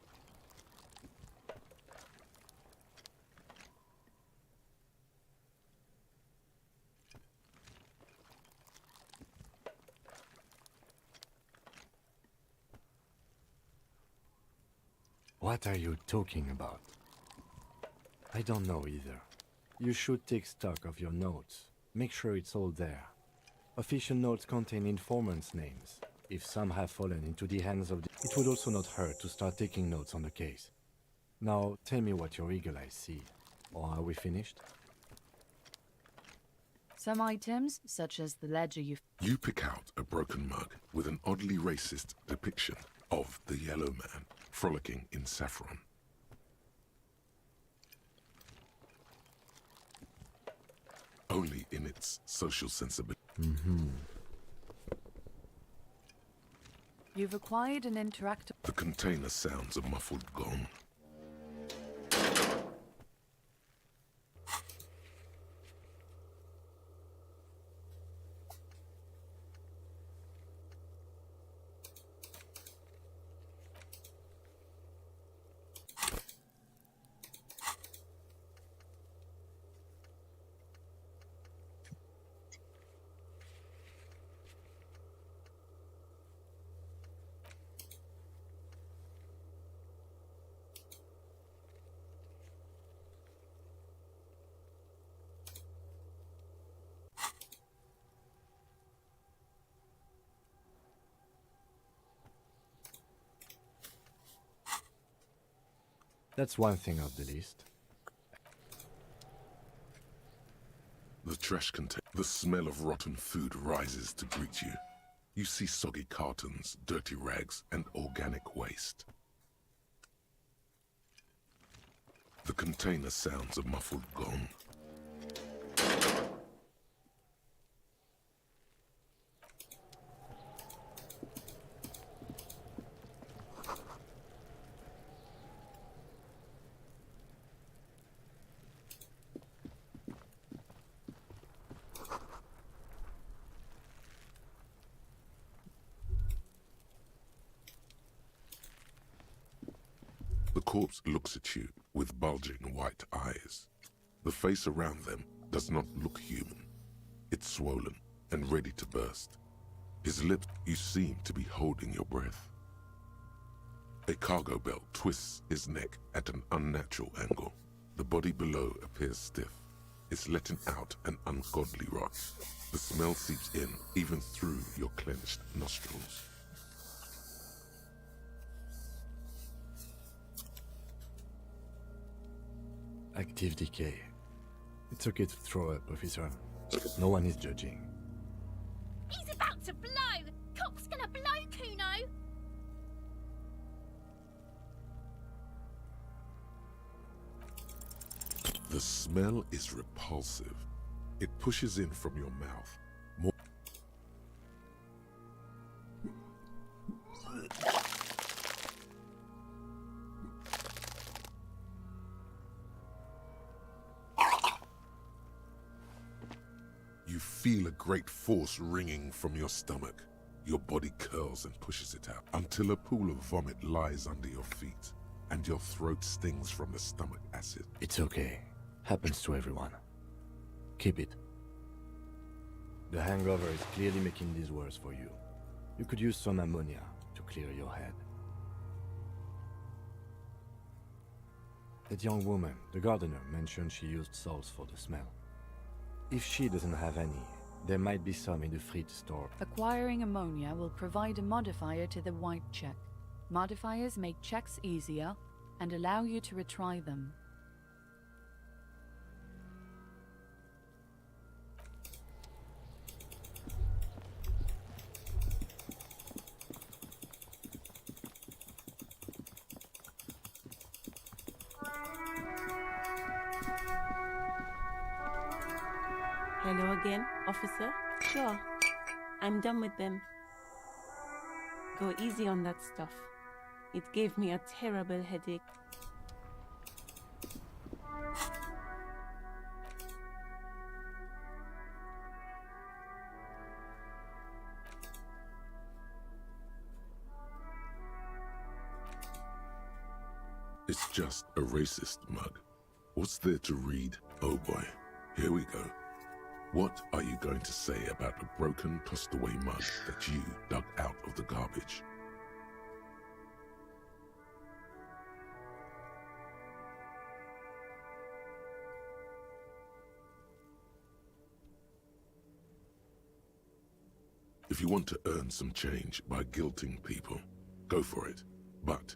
What are you talking about? I don't know either. You should take stock of your notes. Make sure it's all there. Official notes contain informants' names. If some have fallen into the hands of the... It would also not hurt to start taking notes on the case. Now, tell me what your eagle eyes see. Or are we finished? Some items, such as the ledger You pick out a broken mug with an oddly racist depiction of the yellow man frolicking in saffron. Only in its social sensibility. You've acquired an interactive... The container sounds a muffled gong. That's one thing off the list. The trash container. The smell of rotten food rises to greet you. You see soggy cartons, dirty rags, and organic waste. The container sounds a muffled gong. The corpse looks at you with bulging white eyes. The face around them does not look human. It's swollen and ready to burst. His lips, you seem to be holding your breath. A cargo belt twists his neck at an unnatural angle. The body below appears stiff. It's letting out an ungodly rot. The smell seeps in even through your clenched nostrils. Active decay. It's okay to throw up, officer. No one is judging. He's about to blow! Cock's gonna blow, Kuno! The smell is repulsive. It pushes in from your mouth. More You feel a great force ringing from your stomach. Your body curls and pushes it out until a pool of vomit lies under your feet. and your throat stings from the stomach acid. It's okay. Happens to everyone. Keep it. The hangover is clearly making this worse for you. You could use some ammonia to clear your head. That young woman, the gardener, mentioned she used salts for the smell. If she doesn't have any, there might be some in the fridge store. Acquiring ammonia will provide a modifier to the white check. Modifiers make checks easier and allow you to retry them. Hello again, officer? Sure. I'm done with them. Go easy on that stuff. It gave me a terrible headache. It's just a racist mug. What's there to read? Oh boy, here we go. What are you going to say about a broken, tossed-away mug that you dug out of the garbage? If you want to earn some change by guilting people, go for it. But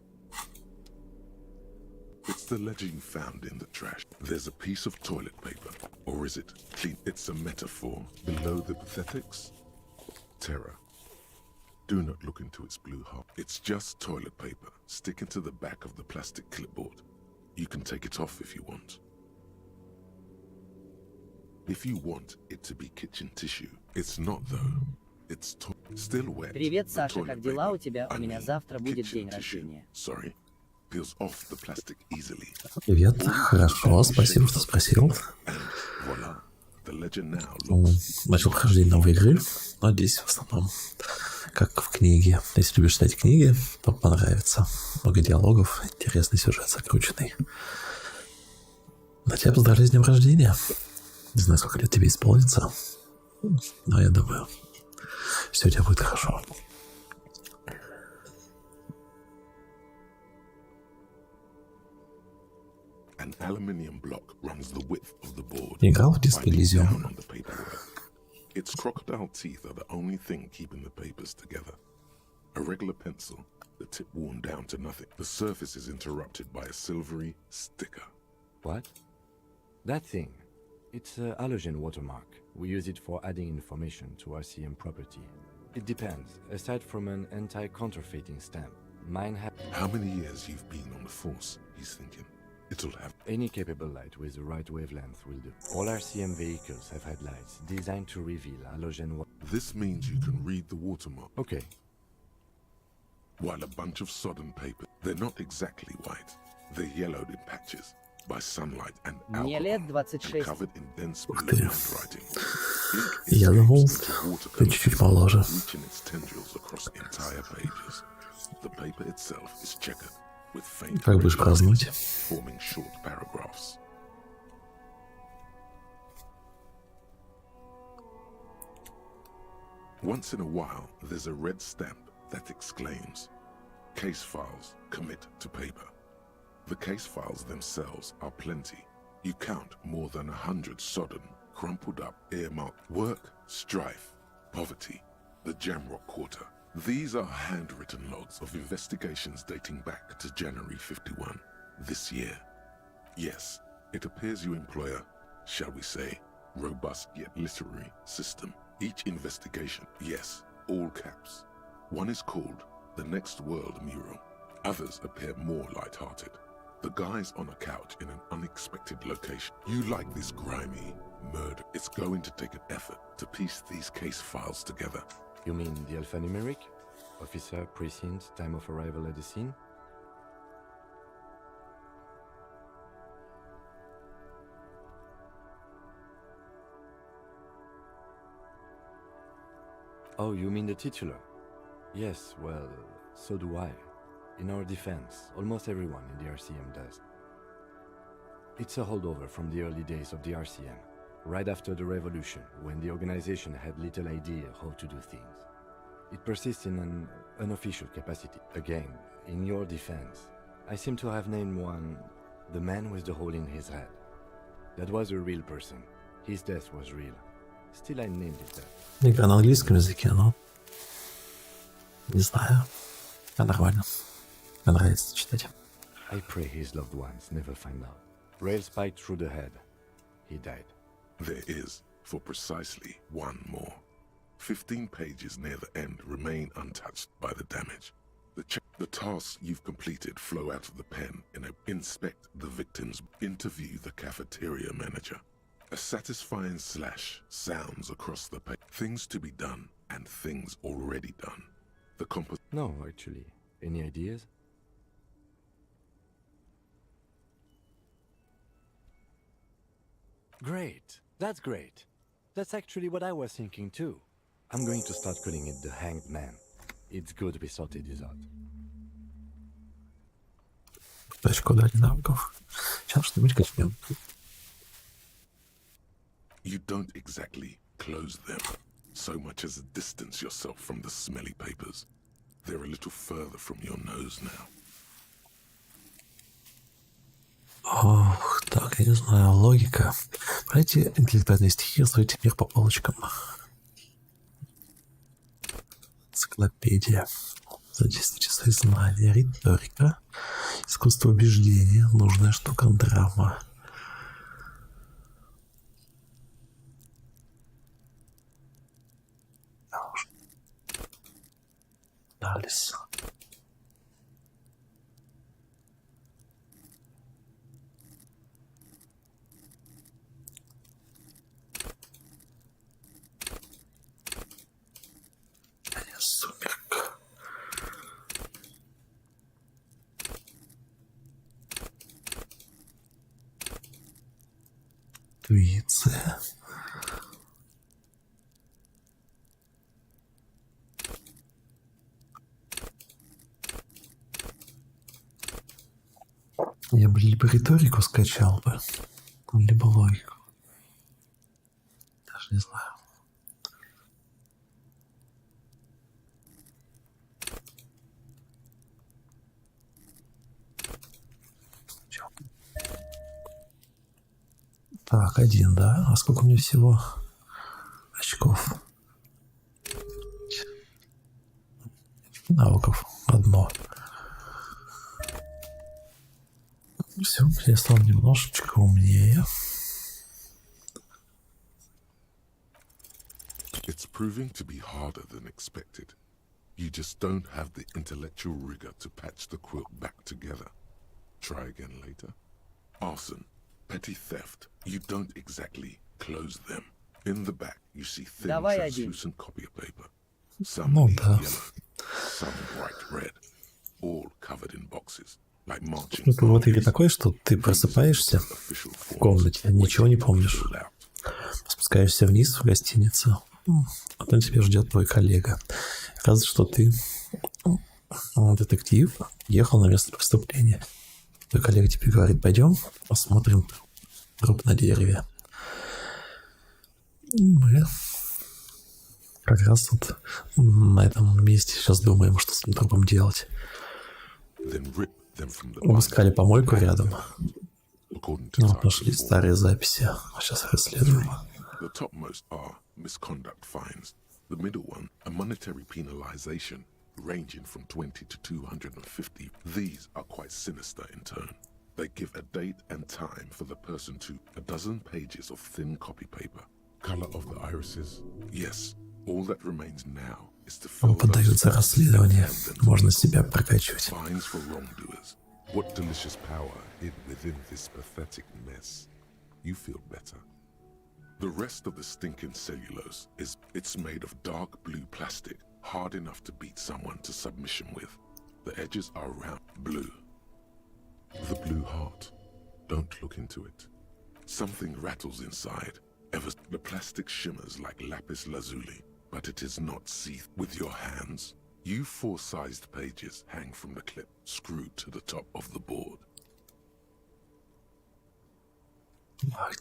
it's the legend you found in the trash. There's a piece of toilet paper, or is it clean? It's a metaphor below the pathetics. Terror. Do not look into its blue heart. It's just toilet paper sticking to the back of the plastic clipboard. You can take it off if you want. If you want it to be kitchen tissue, it's not though. It's still wet. Привет, Саша, как дела у тебя? У меня завтра будет день рождения. Sorry. Peels off the plastic easily. Привет, хорошо, спасибо, что спросил. Начал прохождение новой игры, но здесь в основном как в книге. Если любишь читать книги, то понравится. Много диалогов, интересный сюжет закрученный. На тебя поздравляю с днем рождения. Не знаю, сколько лет тебе исполнится, но я думаю, все у тебя будет хорошо. An aluminium block runs the width of the board. Играл в диск Elysium. Its crocodile teeth are the only thing keeping the papers together. A regular pencil, the tip worn down to nothing. The surface is interrupted by a silvery sticker. What? That thing. It's a halogen watermark. We use it for adding information to RCM property. It depends. Aside from an anti-counterfeiting stamp, mine has... How many years you've been on the force, he's thinking. It'll have... Any capable light with the right wavelength will do. All RCM vehicles have had lights designed to reveal halogen... This means you can read the watermark. Okay. While a bunch of sodden paper, they're not exactly white. They're yellowed in patches by sunlight and Мне лет alcohol, 26. and covered in dense blue handwriting. Я думал, ты чуть-чуть моложе. Reaching its tendrils across entire pages. The paper itself is checkered with faint Как будешь праздновать? forming short paragraphs. Once in a while, there's a red stamp that exclaims, "Case files, commit to paper." The case files themselves are plenty. You count more than 100 sodden, crumpled up, earmarked work, strife, poverty, the Jamrock Quarter. These are handwritten logs of investigations dating back to January 51, this year. Yes, it appears you employ a, shall we say, robust yet literary system. Each investigation, yes, all caps. One is called The Next World Mural. Others appear more light-hearted. The guy's on a couch in an unexpected location. You like this grimy murder. It's going to take an effort to piece these case files together. You mean the alphanumeric? Officer, precinct, time of arrival at the scene? Oh, you mean the titular? Yes, well, so do I. In our defense, almost everyone in the RCM does. It's a holdover from the early days of the RCM, right after the revolution, when the organization had little idea how to do things. It persists in an unofficial capacity. Again, in your defense, I seem to have named one the man with the hole in his head. That was a real person. His death was real. Still, I named it that. Игра на английском языке, но... Не знаю. Нормально. Мне нравится читать. I pray his loved ones never find out. Rail spiked through the head. He died. There is, for precisely one more. 15 pages near the end remain untouched by the damage. The tasks you've completed flow out of the pen in a inspect the victims, interview the cafeteria manager. A satisfying slash sounds across the page. Things to be done and things already done. The No, actually. Any ideas? Great. That's great. That's actually what I was thinking too. I'm going to start calling it the Hanged Man. It's good we sorted this out. Точку дали навыков. Сейчас что-нибудь качнем. You don't exactly close them, so much as distance yourself from the smelly papers. They're a little further from your nose now. Ох, так, я не знаю, логика. Давайте интеллектуальные стихи, раздавайте мир по полочкам. Энциклопедия. Задействуйте знания. Риторика. Искусство убеждения. Нужная штука. Драма. Анализ. Сумерк. Интуиция. Я бы либо риторику скачал бы, либо логику. Даже не знаю. Так, один, да? А сколько у меня всего очков? Навыков. Одно. Все, я стал немножечко умнее. It's proving to be harder than expected. You just don't have the intellectual rigor to patch the quilt back together. Try again later. Arson, petty theft. You don't exactly close them. In the back, you see thin translucent copy of paper. Some neat yellow, some bright red, all covered in boxes. Это вот или такое, что ты просыпаешься в комнате, ничего не помнишь. Спускаешься вниз в гостиницу, а там тебя ждет твой коллега. Оказывается, что ты детектив, ехал на место преступления. Твой коллега тебе говорит: пойдем посмотрим труп на дереве. И мы как раз вот на этом месте сейчас думаем, что с этим трупом делать. Обыскали помойку рядом. Вот нашли старые записи. А сейчас расследуем. The topmost are misconduct fines. The middle one, a monetary penalization ranging from 20 to 250. These are quite sinister in turn. They give a date and time for the person to a dozen pages of thin copy paper. Color of the irises. Yes, all that remains now. Он поддается расследованию. Можно себя прокачивать. What delicious power hid within this pathetic mess. You feel better. The rest of the stinking cellulose it's made of dark blue plastic, hard enough to beat someone to submission with. The edges are round blue. The blue heart. Don't look into it. Something rattles inside. The plastic shimmers like lapis lazuli. But it is not seethed with your hands. You four-sized pages hang from the clip screwed to the top of the board.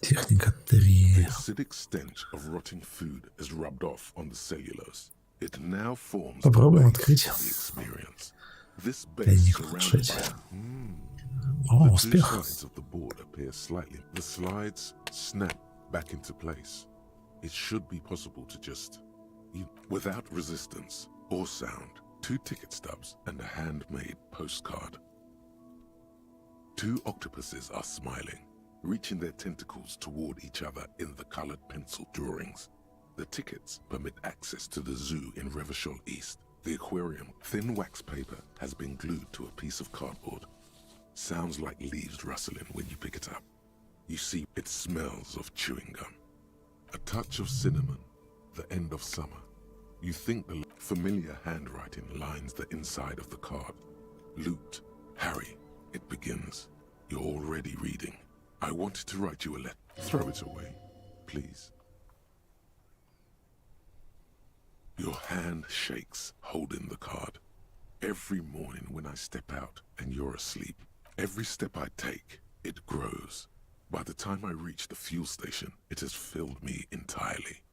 Техника 3. The acidic stench of rotting food is rubbed off on the cellulose. It now forms the Попробуем base открыть. of the experience. This base Тайник surrounded улучшить. by О, the two успех. sides of the board appear slightly. The slides snap back into place. It should be possible to just, without resistance or sound, 2 ticket stubs and a handmade postcard. 2 octopuses are smiling, reaching their tentacles toward each other in the colored pencil drawings. The tickets permit access to the zoo in Revachol East. The aquarium, thin wax paper, has been glued to a piece of cardboard. Sounds like leaves rustling when you pick it up. You see, it smells of chewing gum. A touch of cinnamon, the end of summer. You think the familiar handwriting lines the inside of the card. Loot, Harry, it begins. You're already reading. I wanted to write you a letter. Throw it away, please. Your hand shakes, holding the card. Every morning when I step out and you're asleep, every step I take, it grows. By the time I reach the fuel station, it has filled me entirely.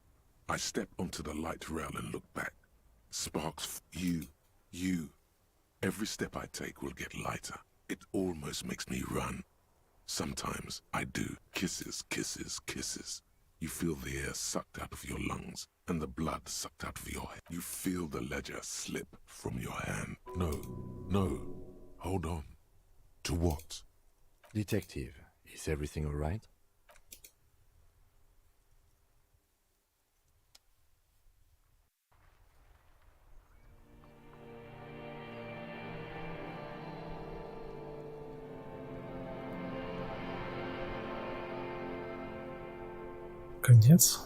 I step onto the light rail and look back. Sparks, you. Every step I take will get lighter. It almost makes me run. Sometimes I do. Kisses, kisses, kisses. You feel the air sucked out of your lungs and the blood sucked out of your head. You feel the ledger slip from your hand. No. Hold on. To what? Detective, is everything all right? Конец.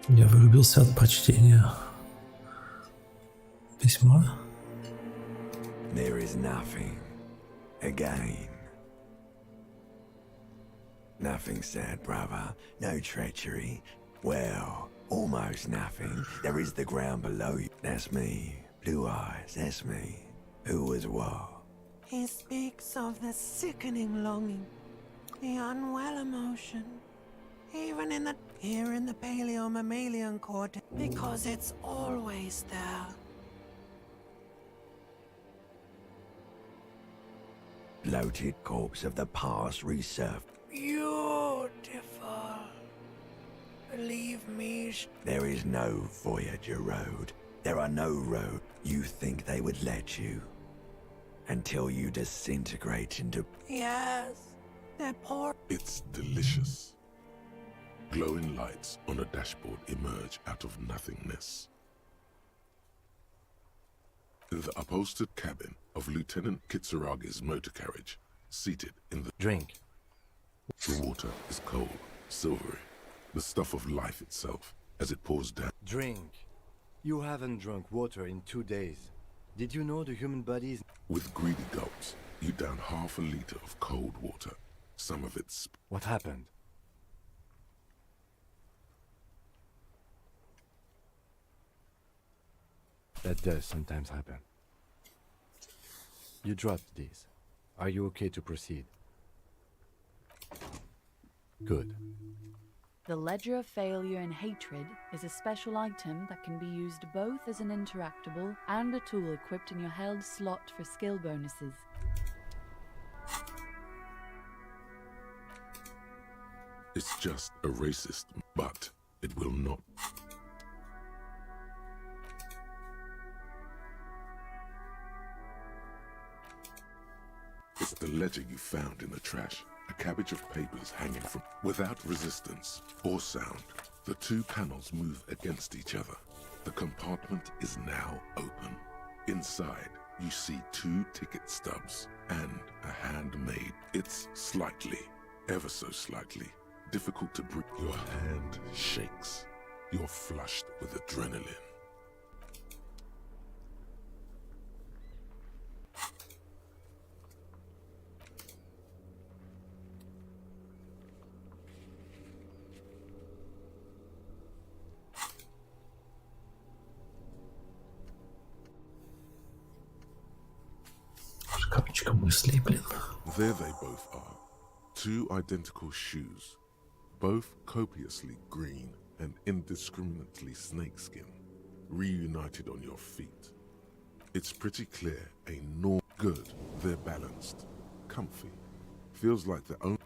Я вырубился от прочтения письма. There is nothing. Again. Nothing sad, brother. No treachery. Well, almost nothing. There is the ground below you. That's me. Blue eyes, that's me. Who was what? He speaks of the sickening longing, the unwell emotion, even here in the paleo-mammalian cortex, because it's always there. Bloated corpse of the past resurfaced. Beautiful. Believe me. There is no Voyager road. There are no roads. You think they would let you? Until you disintegrate into... Yes, they're poor. It's delicious. Glowing lights on a dashboard emerge out of nothingness. In the upholstered cabin of Lieutenant Kitsuragi's motor carriage, seated in the... Drink. The water is cold, silvery, the stuff of life itself, as it pours down. Drink. You haven't drunk water in 2 days. Did you know the human body is... With greedy gulps, you down half a liter of cold water. Some of it's... What happened? That does sometimes happen. You dropped these. Are you okay to proceed? Good. The Ledger of Failure and Hatred is a special item that can be used both as an interactable and a tool equipped in your held slot for skill bonuses. It's just a racist, but it will not. It's the ledger you found in the trash. A cabbage of papers hanging from... Without resistance or sound, the 2 panels move against each other. The compartment is now open. Inside, you see 2 ticket stubs and a handmade. It's slightly, ever so slightly, difficult to breathe. Your hand shakes. You're flushed with adrenaline. Цепочка мыслей, блин. There they both are. Two identical shoes, both copiously green and indiscriminately snakeskin, reunited on your feet. It's pretty clear a good. They're balanced, comfy. Feels like the only.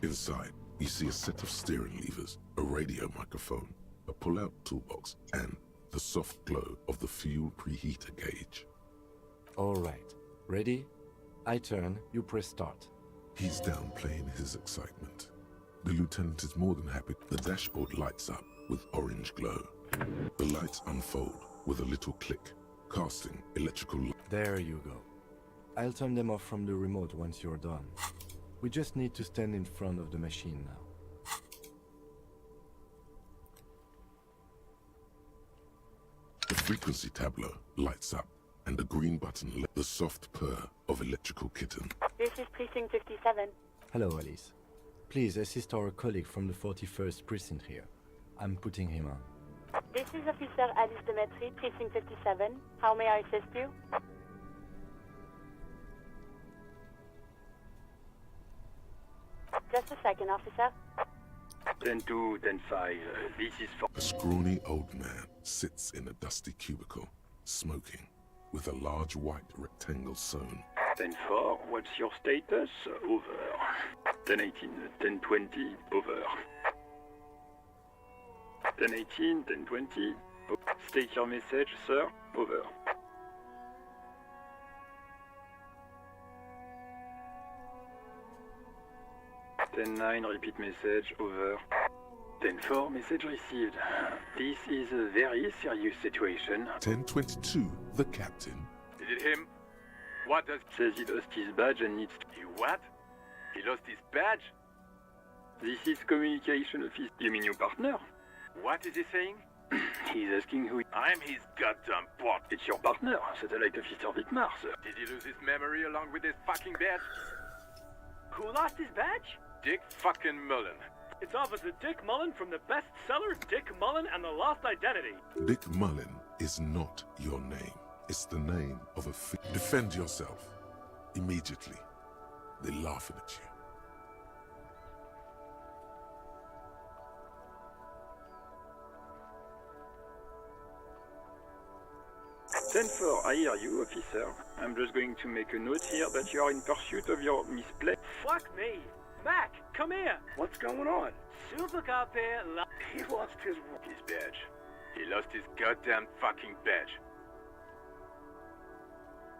Inside, you see a set of steering levers, a radio microphone, a pull-out toolbox, and the soft glow of the fuel preheater gauge. All right. Ready? I turn, you press start. He's downplaying his excitement. The lieutenant is more than happy. The dashboard lights up with orange glow. The lights unfold with a little click, casting electrical light. There you go. I'll turn them off from the remote once you're done. We just need to stand in front of the machine now. The frequency tableau lights up, and the green button the soft purr of electrical kitten. This is Precinct 57. Hello, Alice. Please assist our colleague from the 41st precinct here. I'm putting him on. This is Officer Alice Demetri, Precinct 57. How may I assist you? Just a second, officer. 10-2, 10-5, this is for... A scrawny old man sits in a dusty cubicle, smoking, with a large white rectangle sewn. 10-4, what's your status? Over. 10-18, 10-20, over. 10-18, 10-20, state your message, sir, over. Ten-9, repeat message, over. 10-4, message received. This is a very serious situation. 10-22, the captain. Is it him? What does... Says he lost his badge and needs to... He what? He lost his badge? This is communication office. You mean your partner? What is he saying? He's asking who... I'm his goddamn what? It's your partner, Satellite Officer Vitmar, sir. Did he lose his memory along with his fucking badge? Who lost his badge? Dick fucking Mullen. It's Officer Dick Mullen from the bestseller Dick Mullen and the Lost Identity. Dick Mullen is not your name. It's the name of a Defend yourself. Immediately. They're laughing at you. Ten-4, I hear you, officer. I'm just going to make a note here that you are in pursuit of your misplaced... Fuck me. Mac, come here. What's going on? Super cop here. He lost his badge. He lost his goddamn fucking badge.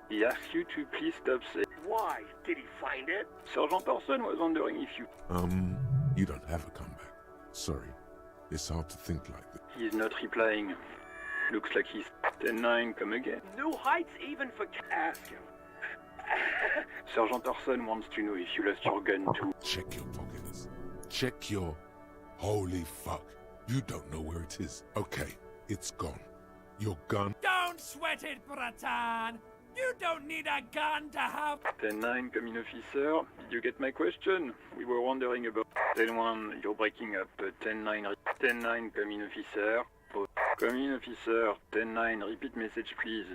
He asked you to please stop saying... Why? Did he find it? Sergeant Person was wondering if you... You don't have a comeback. Sorry. It's hard to think like that. He's not replying. Looks like he's... 10-9, come again. New heights even for... Ask him. Sergeant Orson wants to know if you lost your gun too. Check your pockets. Check your... Holy fuck. You don't know where it is. Okay, it's gone. Your gun... Don't sweat it, Bratan! You don't need a gun to have... 10-9, come in, officer. Did you get my question? We were wondering about... 10-1, you're breaking up. 10-9, 10-9, come in, officer. Oh. Come in, officer. 10-9, repeat message, please.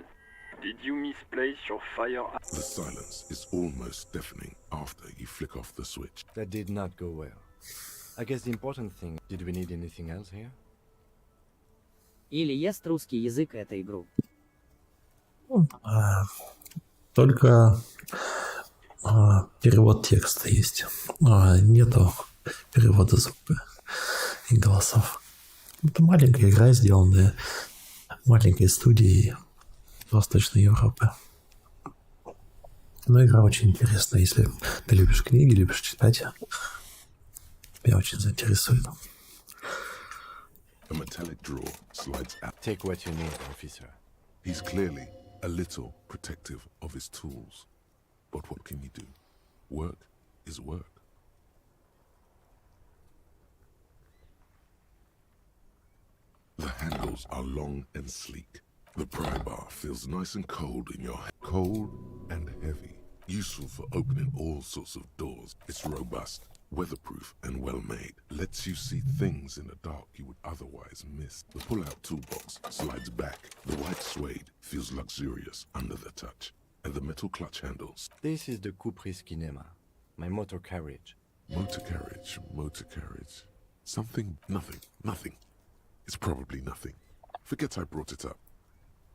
Did you misplace your fire... The silence is almost deafening after you flick off the switch. That did not go well. I guess the important thing... Did we need anything else here? Или ест русский язык эту игру? Только перевод текста есть. Нету перевода звука и голосов. Это маленькая игра, сделанная маленькой студией Восточной Европы. Но игра очень интересная. Если ты любишь книги, любишь читать, тебя очень заинтересует. A metallic drawer slides out. Take what you need, officer. He's clearly a little protective of his tools. But what can you do? Work is work. The handles are long and sleek. The pry bar feels nice and cold in your hand. Cold and heavy. Useful for opening all sorts of doors. It's robust, weatherproof and well made. Lets you see things in the dark you would otherwise miss. The pull-out toolbox slides back. The white suede feels luxurious under the touch. And the metal clutch handles. This is the Kupris Kinema, my motor carriage. Motor carriage, motor carriage. Something, nothing. It's probably nothing. Forget I brought it up.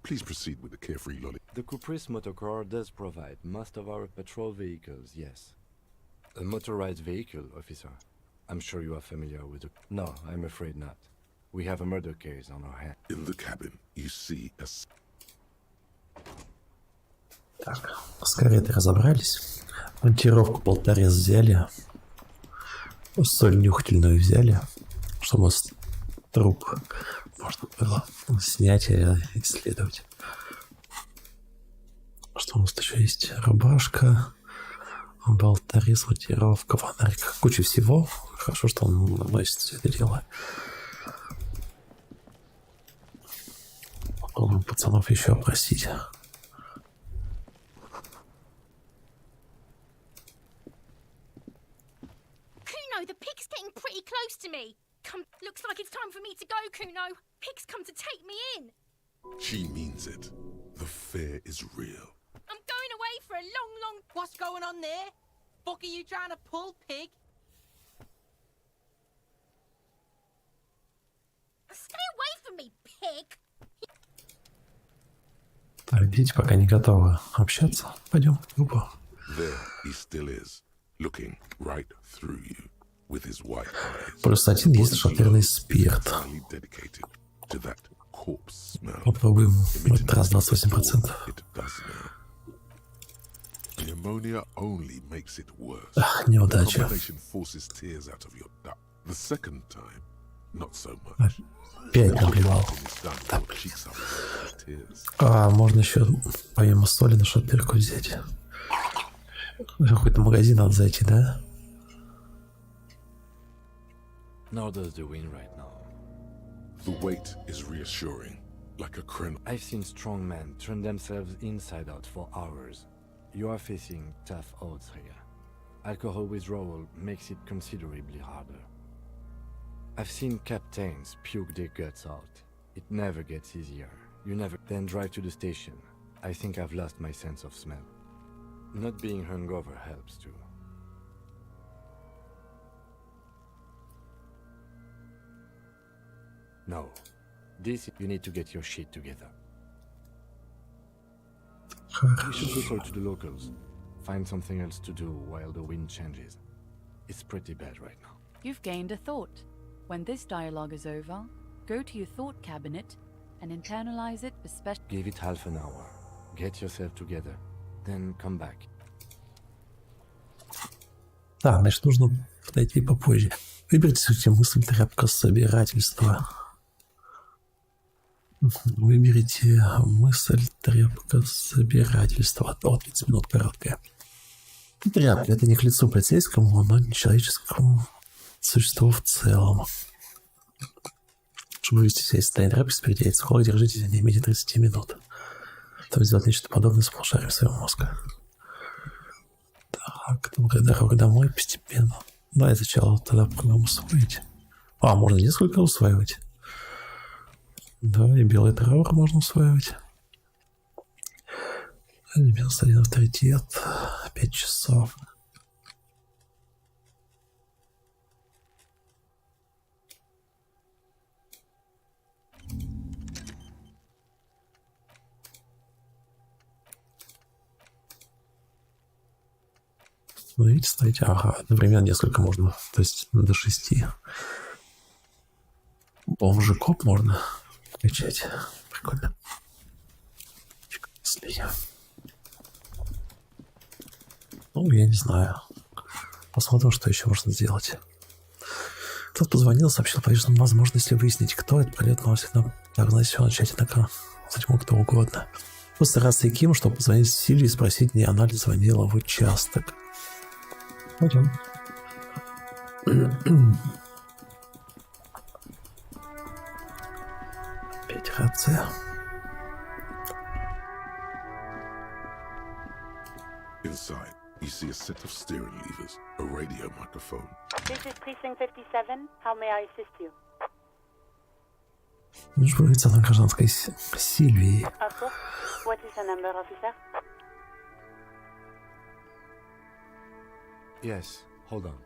Please proceed with the carefree lolly. The Kupris motorcar does provide most of our patrol vehicles, yes. A motorized vehicle, officer. I'm sure you are familiar with it. No, I'm afraid not. We have a murder case on our hands. In the cabin, you see a... Так, с каретой разобрались. Монтировку болторез взяли. Соль нюхательную взяли, чтобы труп можно было снять и исследовать. Что у нас еще есть? Рубашка, болторез, монтировка, фонарик. Куча всего. Хорошо, что он носит все это дело. Попробуем пацанов еще опросить. The pig's getting pretty close to me. Looks like it's time for me to go, Kuno. Pig's come to take me in. She means it. The fear is real. I'm going away for a long... What's going on there? Fuck are you trying to pull, pig? Stay away from me, pig. Так, дети пока не готовы общаться. Пойдем в группу. There he still is, looking right through you. With his white eyes. Плюс один есть шатырный спирт. Попробуем в этот раз 28%. Ах, неудача. Опять наблевал. А, можно еще помимо соли на шатырку взять. В какой-то магазин надо зайти, да? Nor does the wind right now. The weight is reassuring, like a crane. I've seen strong men turn themselves inside out for hours. You are facing tough odds here. Alcohol withdrawal makes it considerably harder. I've seen captains puke their guts out. It never gets easier. You never then drive to the station. I think I've lost my sense of smell. Not being hungover helps too. No. This, you need to get your shit together. We should go talk to the locals. Find something else to do while the wind changes. It's pretty bad right now. You've gained a thought. When this dialogue is over, go to your thought cabinet and internalize it for special... Give it half an hour. Get yourself together. Then come back. Так, значит, нужно подойти попозже. Выберите мысль тряпка собирательства. Выберите мысль тряпка собирательства. О, 30 минут короткая. Тряпка — это не к лицу полицейскому, но не человеческому существу в целом. Чтобы вывести себя из состояния тряпки, спереди яйцехолок, держитесь не менее 30 минут. Чтобы сделать нечто подобное с полушарием своего мозга. Так, долгая дорога домой постепенно. Да, и сначала тогда программу усвоить. А, можно несколько усваивать. Да, и белый траур можно усваивать. 91 авторитет. 5 часов. Ну, видите, ставите, ага, одновременно несколько можно, то есть до 6. Бомжикоп можно качать. Прикольно. Ну, я не знаю. Посмотрим, что еще можно сделать. Кто-то позвонил, сообщил повешенным возможности выяснить, кто это полет носит. Так, значит, все начать однако. Кстати, мог кто угодно. Постараться и Ким, чтобы позвонить Силе и спросить, не она ли звонила в участок. Пойдем. Опять рация. Inside, You see a set of steering levers, a radio microphone. This is Precinct 57. How may I assist you? Нужно поговорить на гражданской Сильвии. Of course. What is the number, officer? Yes, hold on.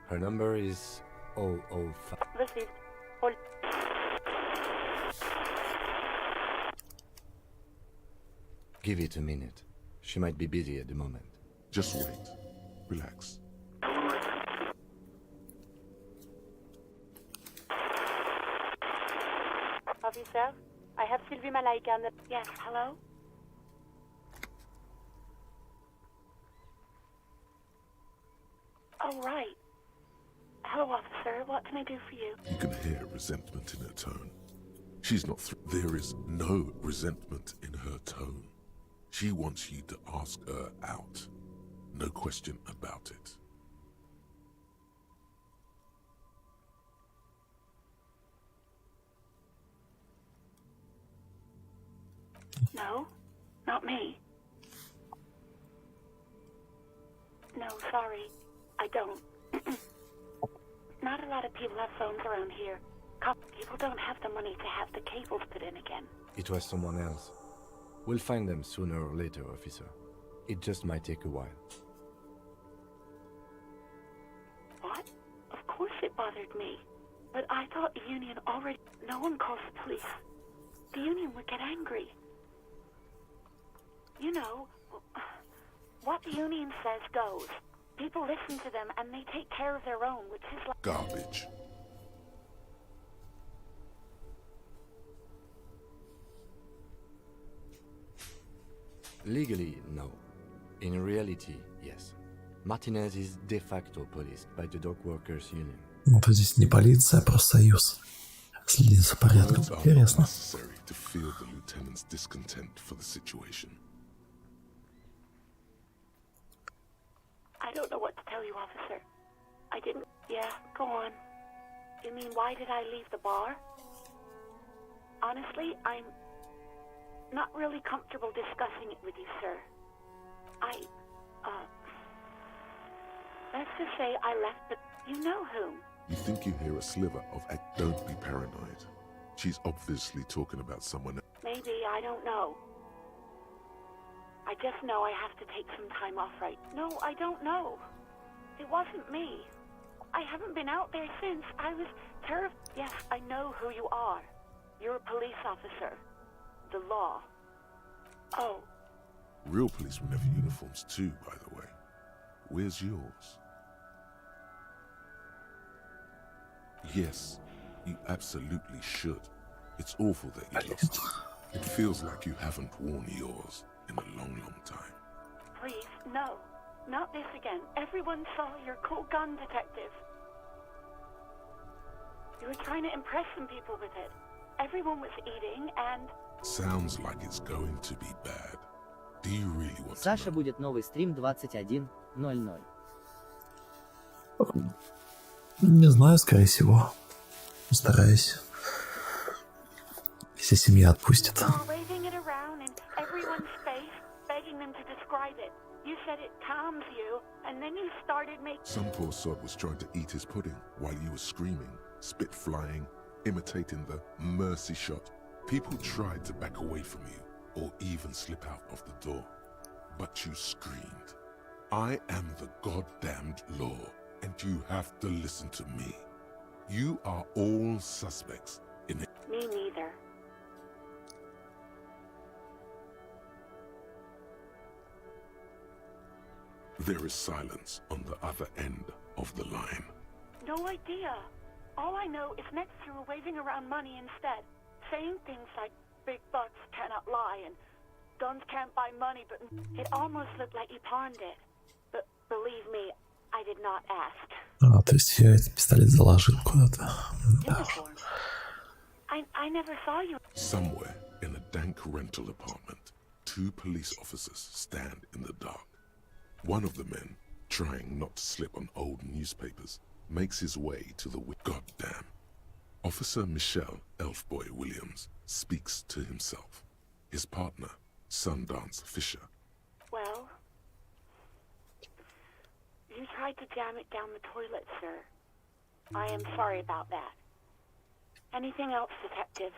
Her number is 005. Received. Hold. Give it a minute. She might be busy at the moment. Just wait. Relax. Officer, I have Sylvie Malaika on the... Yes, hello? Oh, right. Hello, officer. What can I do for you? You can hear resentment in her tone. She's not there is no resentment in her tone. She wants you to ask her out. No question about it. No, not me. No, sorry. I don't. Not a lot of people have phones around here. People don't have the money to have the cables put in again. It was someone else. We'll find them sooner or later, officer. It just might take a while. What? Of course it bothered me. But I thought the union already... No one calls the police. The union would get angry. You know, what the union says goes. People listen to them and they take care of their own, which is like... Garbage. Legally, no. In reality, yes. Martinez is de facto policed by the dock workers union. Ну, то здесь не полиция, а профсоюз. Следит за порядком. Интересно. To feel the lieutenant's discontent for the situation. I don't know what to tell you, officer. I didn't... Yeah, go on. You mean, why did I leave the bar? Honestly, I'm not really comfortable discussing it with you, sir. Let's just say I left the... You know whom? You think you hear a sliver of... Don't be paranoid. She's obviously talking about someone else. Maybe, I don't know. I just know I have to take some time off right... No, I don't know. It wasn't me. I haven't been out there since. I was terrified. Yes, I know who you are. You're a police officer. The law. Oh. Real policemen have uniforms too, by the way. Where's yours? Yes, you absolutely should. It's awful that you lost it. It feels like you haven't worn yours in a long, long time. Please, no. Not this again. Everyone saw your cool gun detective. You were trying to impress some people with it. Everyone was eating and... Sounds like it's going to be bad. Do you really want Саша будет новый стрим 21:00. Не знаю, скорее всего. Постараюсь. Если семья отпустит. Waving it around in everyone's face, begging them to describe it. You said it calms you, and then you started making... Some poor sod was trying to eat his pudding while you were screaming, spit flying, imitating the mercy shot. People tried to back away from you, or even slip out of the door. But you screamed, I am the goddamned law, and you have to listen to me. You are all suspects in it. Me neither. There is silence on the other end of the line. No idea. All I know is next you were waving around money instead, saying things like big bucks cannot lie and guns can't buy money, but it almost looked like you pawned it. But believe me, I did not ask. А, то есть я этот пистолет заложил куда-то. Да. I never saw you. Somewhere in a dank rental apartment, two police officers stand in the dark. One of the men, trying not to slip on old newspapers, makes his way to the... Goddamn. Officer Michelle Elfboy Williams speaks to himself. His partner, Sundance Fisher. Well, You tried to jam it down the toilet, sir. I am sorry about that. Anything else, Detective?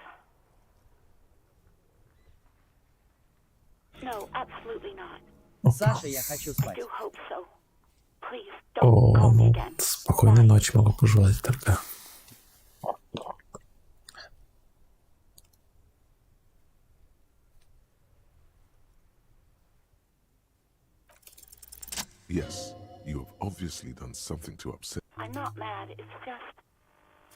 No, absolutely not. Саша, я хочу I спать. do hope so. Please don't call me О, again. спокойной ночи могу пожелать тогда. Yes, you have obviously done something to upset. I'm not mad, it's just...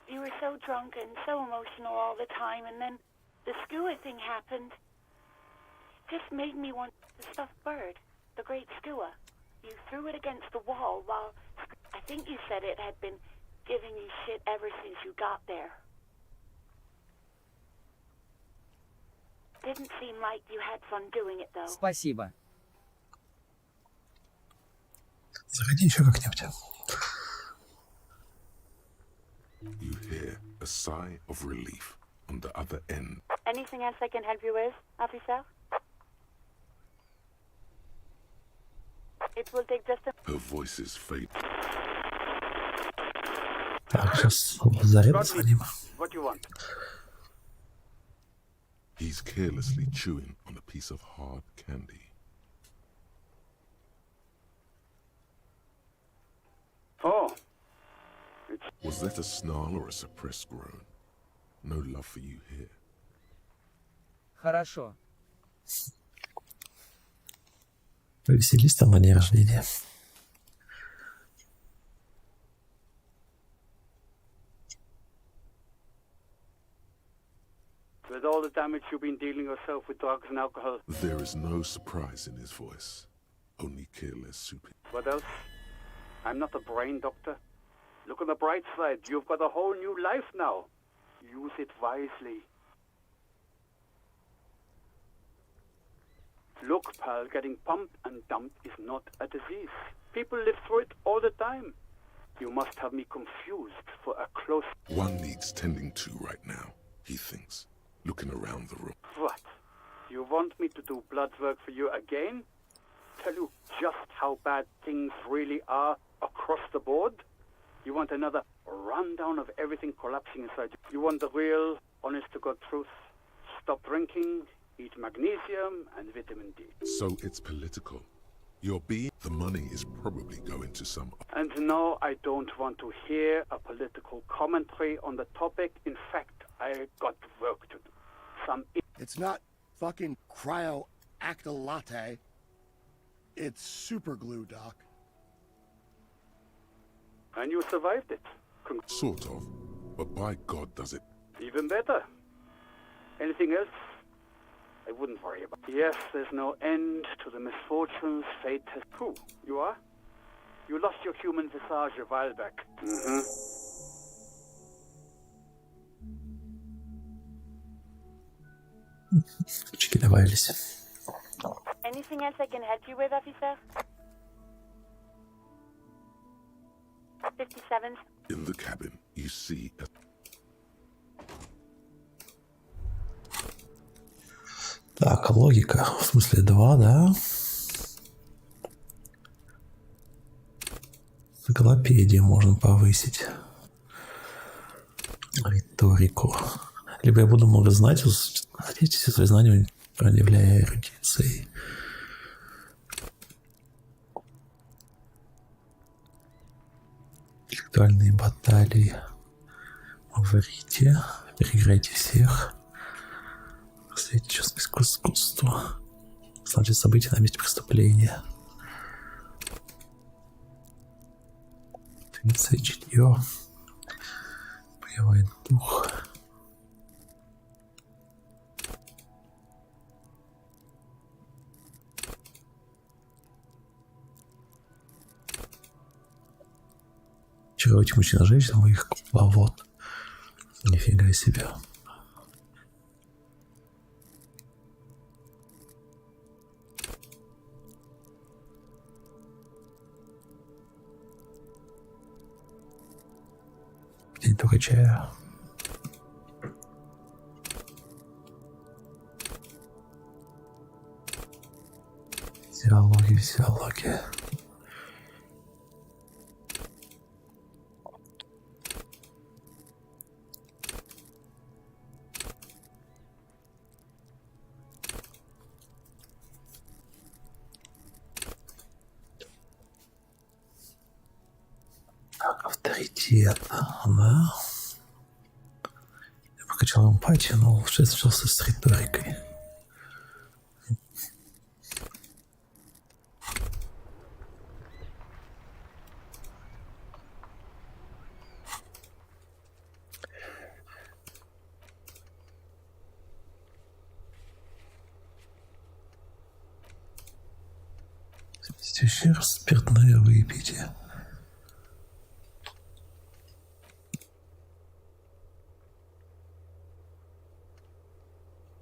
You were so drunk and so emotional all the time, and then the skua thing happened. It just made me want the stuffed bird, the great skua. You threw it against the wall while... I think you said it had been giving you shit ever since you got there. Didn't seem like you had fun doing it, though. Спасибо. Заходи еще как-нибудь. You hear a sigh of relief on the other end. Anything else I can help you with, officer? It will take just a... Her voice is fading. Так, сейчас заряд звоним. What you want? He's carelessly chewing on a piece of hard candy. Oh. Was that a snarl or a suppressed groan? No love for you here. Хорошо. Повеселись там на день рождения. With all the damage you've been dealing yourself with drugs and alcohol. There is no surprise in his voice. Only careless soup. What else? I'm not a brain doctor. Look on the bright side. You've got a whole new life now. Use it wisely. Look, pal, getting pumped and dumped is not a disease. People live through it all the time. You must have me confused for a close... One needs tending to right now, he thinks, looking around the room. What? You want me to do blood work for you again? Tell you just how bad things really are across the board? You want another rundown of everything collapsing inside you? You want the real, honest-to-God truth? Stop drinking, eat magnesium and vitamin D. So it's political. Your being, the money is probably going to some... And no, I don't want to hear a political commentary on the topic. In fact, I got work to do. It's not fucking cryo-acta-latte. It's super glue, Doc. And you survived it. Sort of. But by God does it. Even better. Anything else? I wouldn't worry about. Yes, there's no end to the misfortunes fate has... Who? You are? You lost your human visage a while back. Mm-hmm. Ключики добавились. Anything else I can help you with, officer? 57. In the cabin, you see a... Так, логика. В смысле 2, да? Энциклопедию можно повысить. Риторику. Либо я буду много знать, хотите все свои знания, проявляя эрудицией. Интеллектуальные баталии. Говорите, переиграйте всех. Среднечестное искусство. Сложить события на месте преступления. Интуиция, чутье. Боевой дух. Чаровать мужчин женщин моих кукловод. Нифига себе. День только чая. Физиология. авторитет, да? Я покачал эмпатию, но лучше встречался с риторикой. Еще раз спиртное выпейте.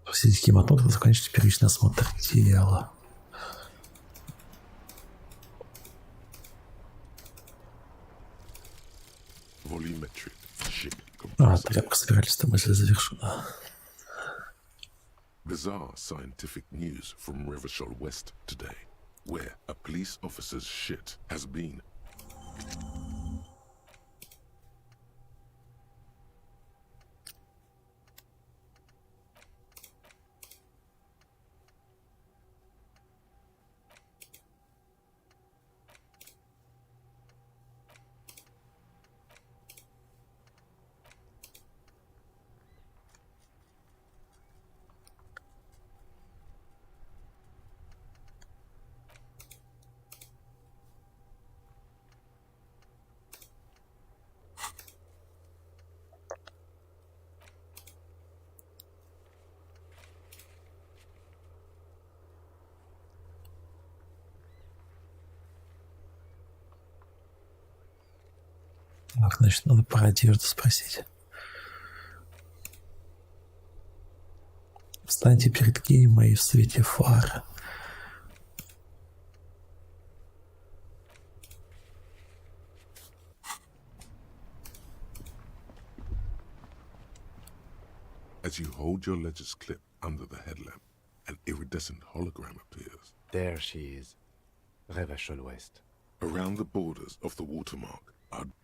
Просите хематолога закончить первичный осмотр тела. Тряпка собирательства мысли завершена. Bizarre scientific news from Revachol West today, where a police officer's shit has been. Так, значит, надо про одежду спросить. Встаньте перед Геймой в свете фар. As you hold your ledger's clip under the headlamp, an iridescent hologram appears. There she is, Revachol West. Around the borders of the watermark,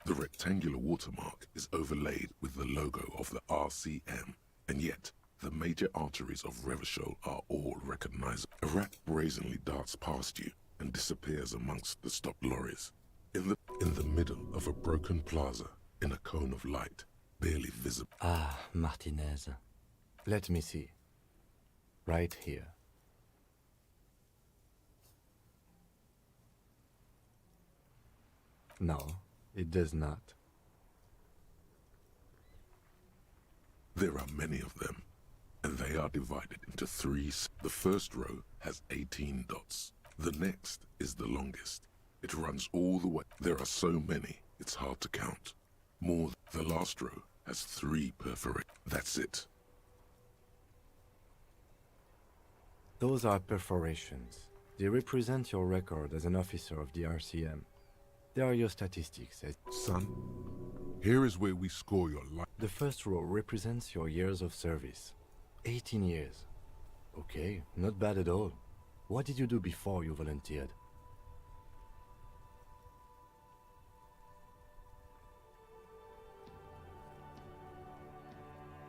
the rectangular watermark is overlaid with the logo of the RCM, and yet the major arteries of Revachol are all recognizable. A rat brazenly darts past you and disappears amongst the stopped lorries. In the middle of a broken plaza, in a cone of light, barely visible. Ah, Martinez. Let me see. Right here. No, it does not. There are many of them, and they are divided into three. The first row has 18 dots. The next is the longest. It runs all the way. There are so many, it's hard to count. More. The last row has 3 perforations. That's it. Those are perforations. They represent your record as an officer of the RCM. They are your statistics. Son, here is where we score your life. The first row represents your years of service. 18 years. Okay, not bad at all. What did you do before you volunteered?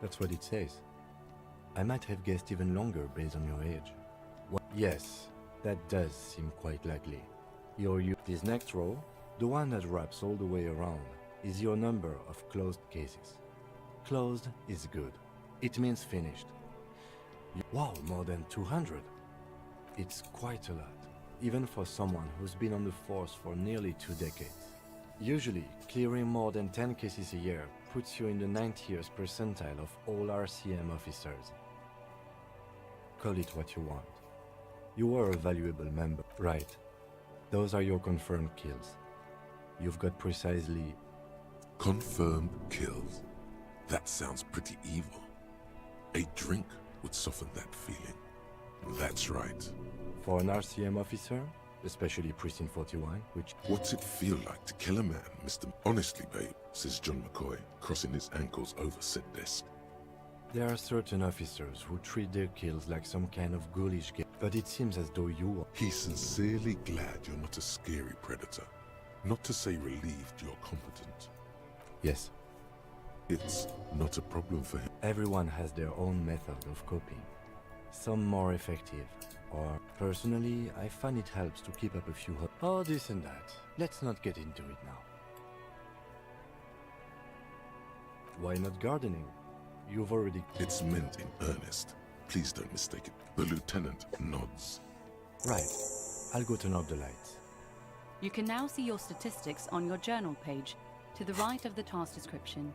That's what it says. I might have guessed even longer based on your age. Yes, that does seem quite likely. This next row, the one that wraps all the way around, is your number of closed cases. Closed is good. It means finished. Wow, more than 200. It's quite a lot, even for someone who's been on the force for nearly 2 decades. Usually, clearing more than 10 cases a year puts you in the 90th percentile of all RCM officers. Call it what you want. You were a valuable member. Right. Those are your confirmed kills. You've got precisely... Confirmed kills. That sounds pretty evil. A drink would soften that feeling. That's right. For an RCM officer, especially Precinct 41, which... What's it feel like to kill a man, Mr. Honestly, babe, says John McCoy, crossing his ankles over said desk. There are certain officers who treat their kills like some kind of ghoulish game, but it seems as though you are... He's sincerely glad you're not a scary predator. Not to say relieved you're competent. Yes. It's not a problem for him. Everyone has their own method of coping. Some more effective, or personally, I find it helps to keep up a few... Oh, this and that. Let's not get into it now. Why not gardening? You've already... It's meant in earnest. Please don't mistake it. The lieutenant nods. Right. I'll go turn off the lights. You can now see your statistics on your journal page, to the right of the task description.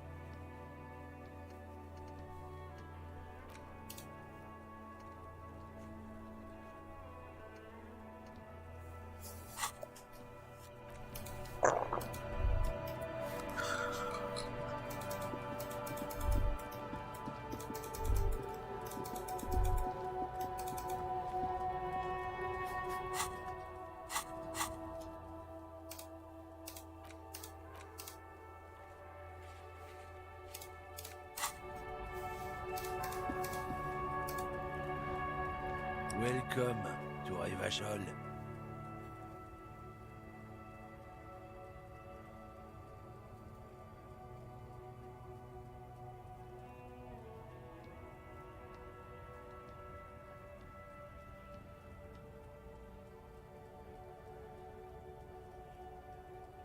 Welcome to Rivachol.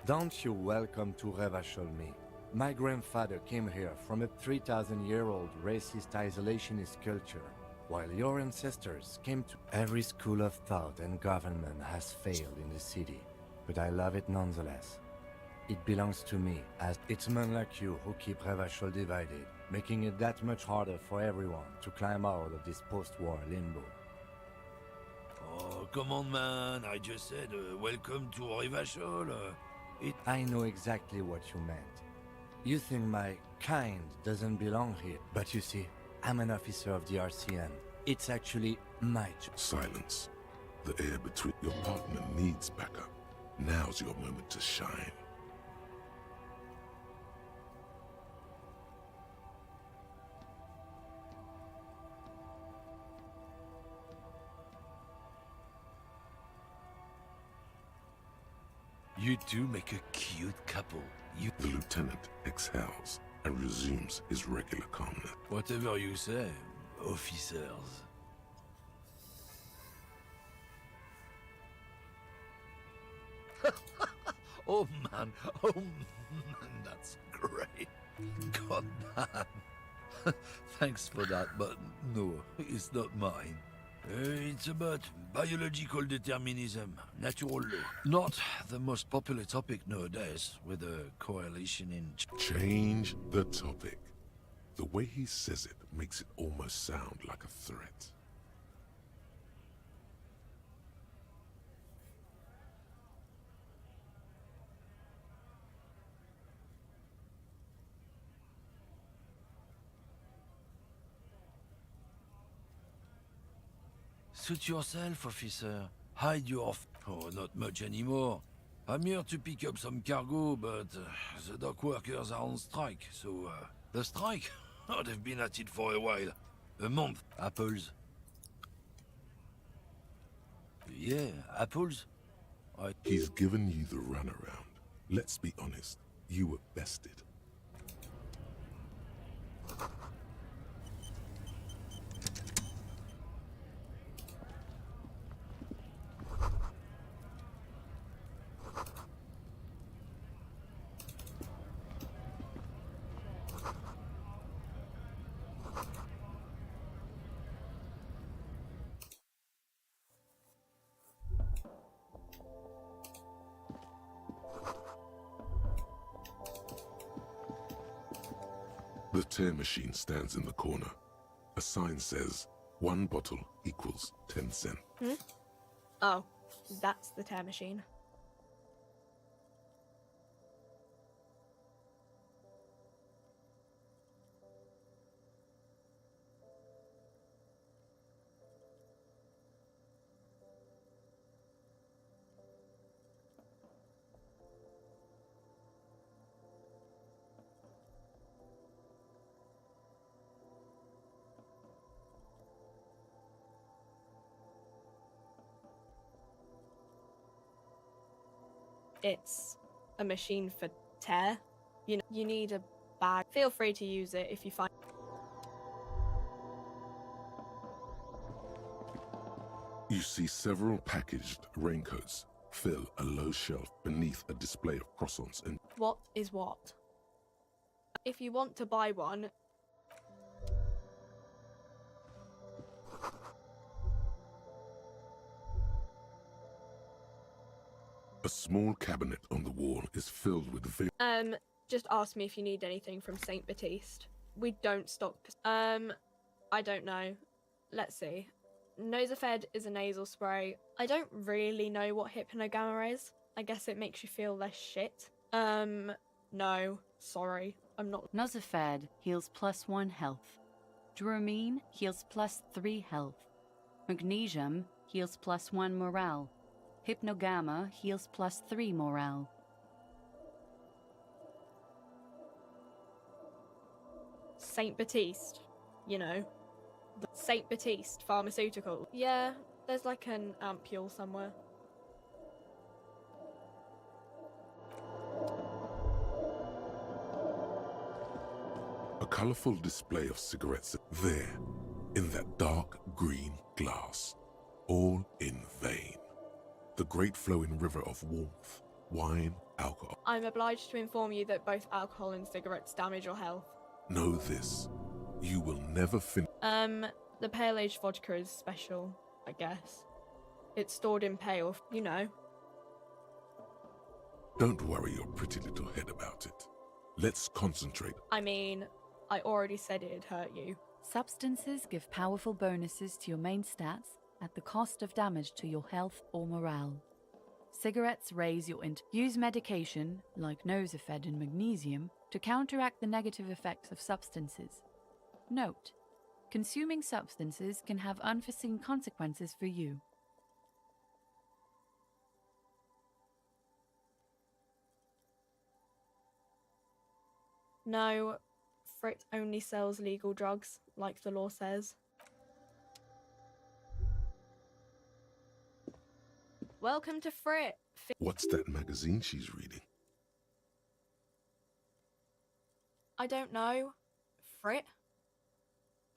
Don't you welcome to Rivachol me. My grandfather came here from a 3,000-year-old racist isolationist culture, while your ancestors came to... Every school of thought and government has failed in the city, but I love it nonetheless. It belongs to me, as it's men like you who keep Rivachol divided, making it that much harder for everyone to climb out of this post-war limbo. Oh, come on, man. I just said welcome to Rivachol. I know exactly what you meant. You think my kind doesn't belong here, but you see, I'm an officer of the RCM. It's actually my job. Silence. The air between your partner needs backup. Now's your moment to shine. You two make a cute couple. The lieutenant exhales and resumes his regular calmness. Whatever you say, officers. Oh man, that's great. God damn. Thanks for that, but no, it's not mine. It's about biological determinism, natural law. Not the most popular topic nowadays, with a correlation in... Change the topic. The way he says it makes it almost sound like a threat. Suit yourself, officer. Hide your... Oh, not much anymore. I'm here to pick up some cargo, but the dock workers are on strike, so... The strike? Oh, they've been at it for a while. A month. Apples. Yeah, apples. He's given you the runaround. Let's be honest, you were bested. The tear machine stands in the corner. A sign says, 1 bottle equals 10 cents. Oh, that's the tear machine. It's a machine for tear. You know, you need a bag. Feel free to use it if you find... You see several packaged raincoats fill a low shelf beneath a display of croissants and... What is what? if you want to buy one. A small cabinet on the wall is filled with Just ask me if you need anything from Saint Baptiste. We don't stock. I don't know. Let's see. Nosafed is a nasal spray. I don't really know what Hypnogamma is. I guess it makes you feel less shit. No. Sorry. I'm not. Nosafed heals +1 health. Dramine heals +3 health. Magnesium heals +1 morale. Hypnogamma heals +3 morale. Saint Baptiste, you know. Saint Baptiste Pharmaceutical. Yeah, there's like an ampule somewhere. a colourful display of cigarettes there, in that dark green glass, all in vain. The great flowing river of warmth, wine, alcohol. I'm obliged to inform you that both alcohol and cigarettes damage your health. Know this, you will never finish. The pale age vodka is special, I guess. It's stored in pale, you know. Don't worry your pretty little head about it. Let's concentrate. I mean, I already said it'd hurt you. Substances give powerful bonuses to your main stats at the cost of damage to your health or morale. Cigarettes raise your use medication, like Nosafed and magnesium, to counteract the negative effects of substances. Note: consuming substances can have unforeseen consequences for you. No, Frit only sells legal drugs, like the law says. Welcome to Frit. What's that magazine she's reading? I don't know. Frit?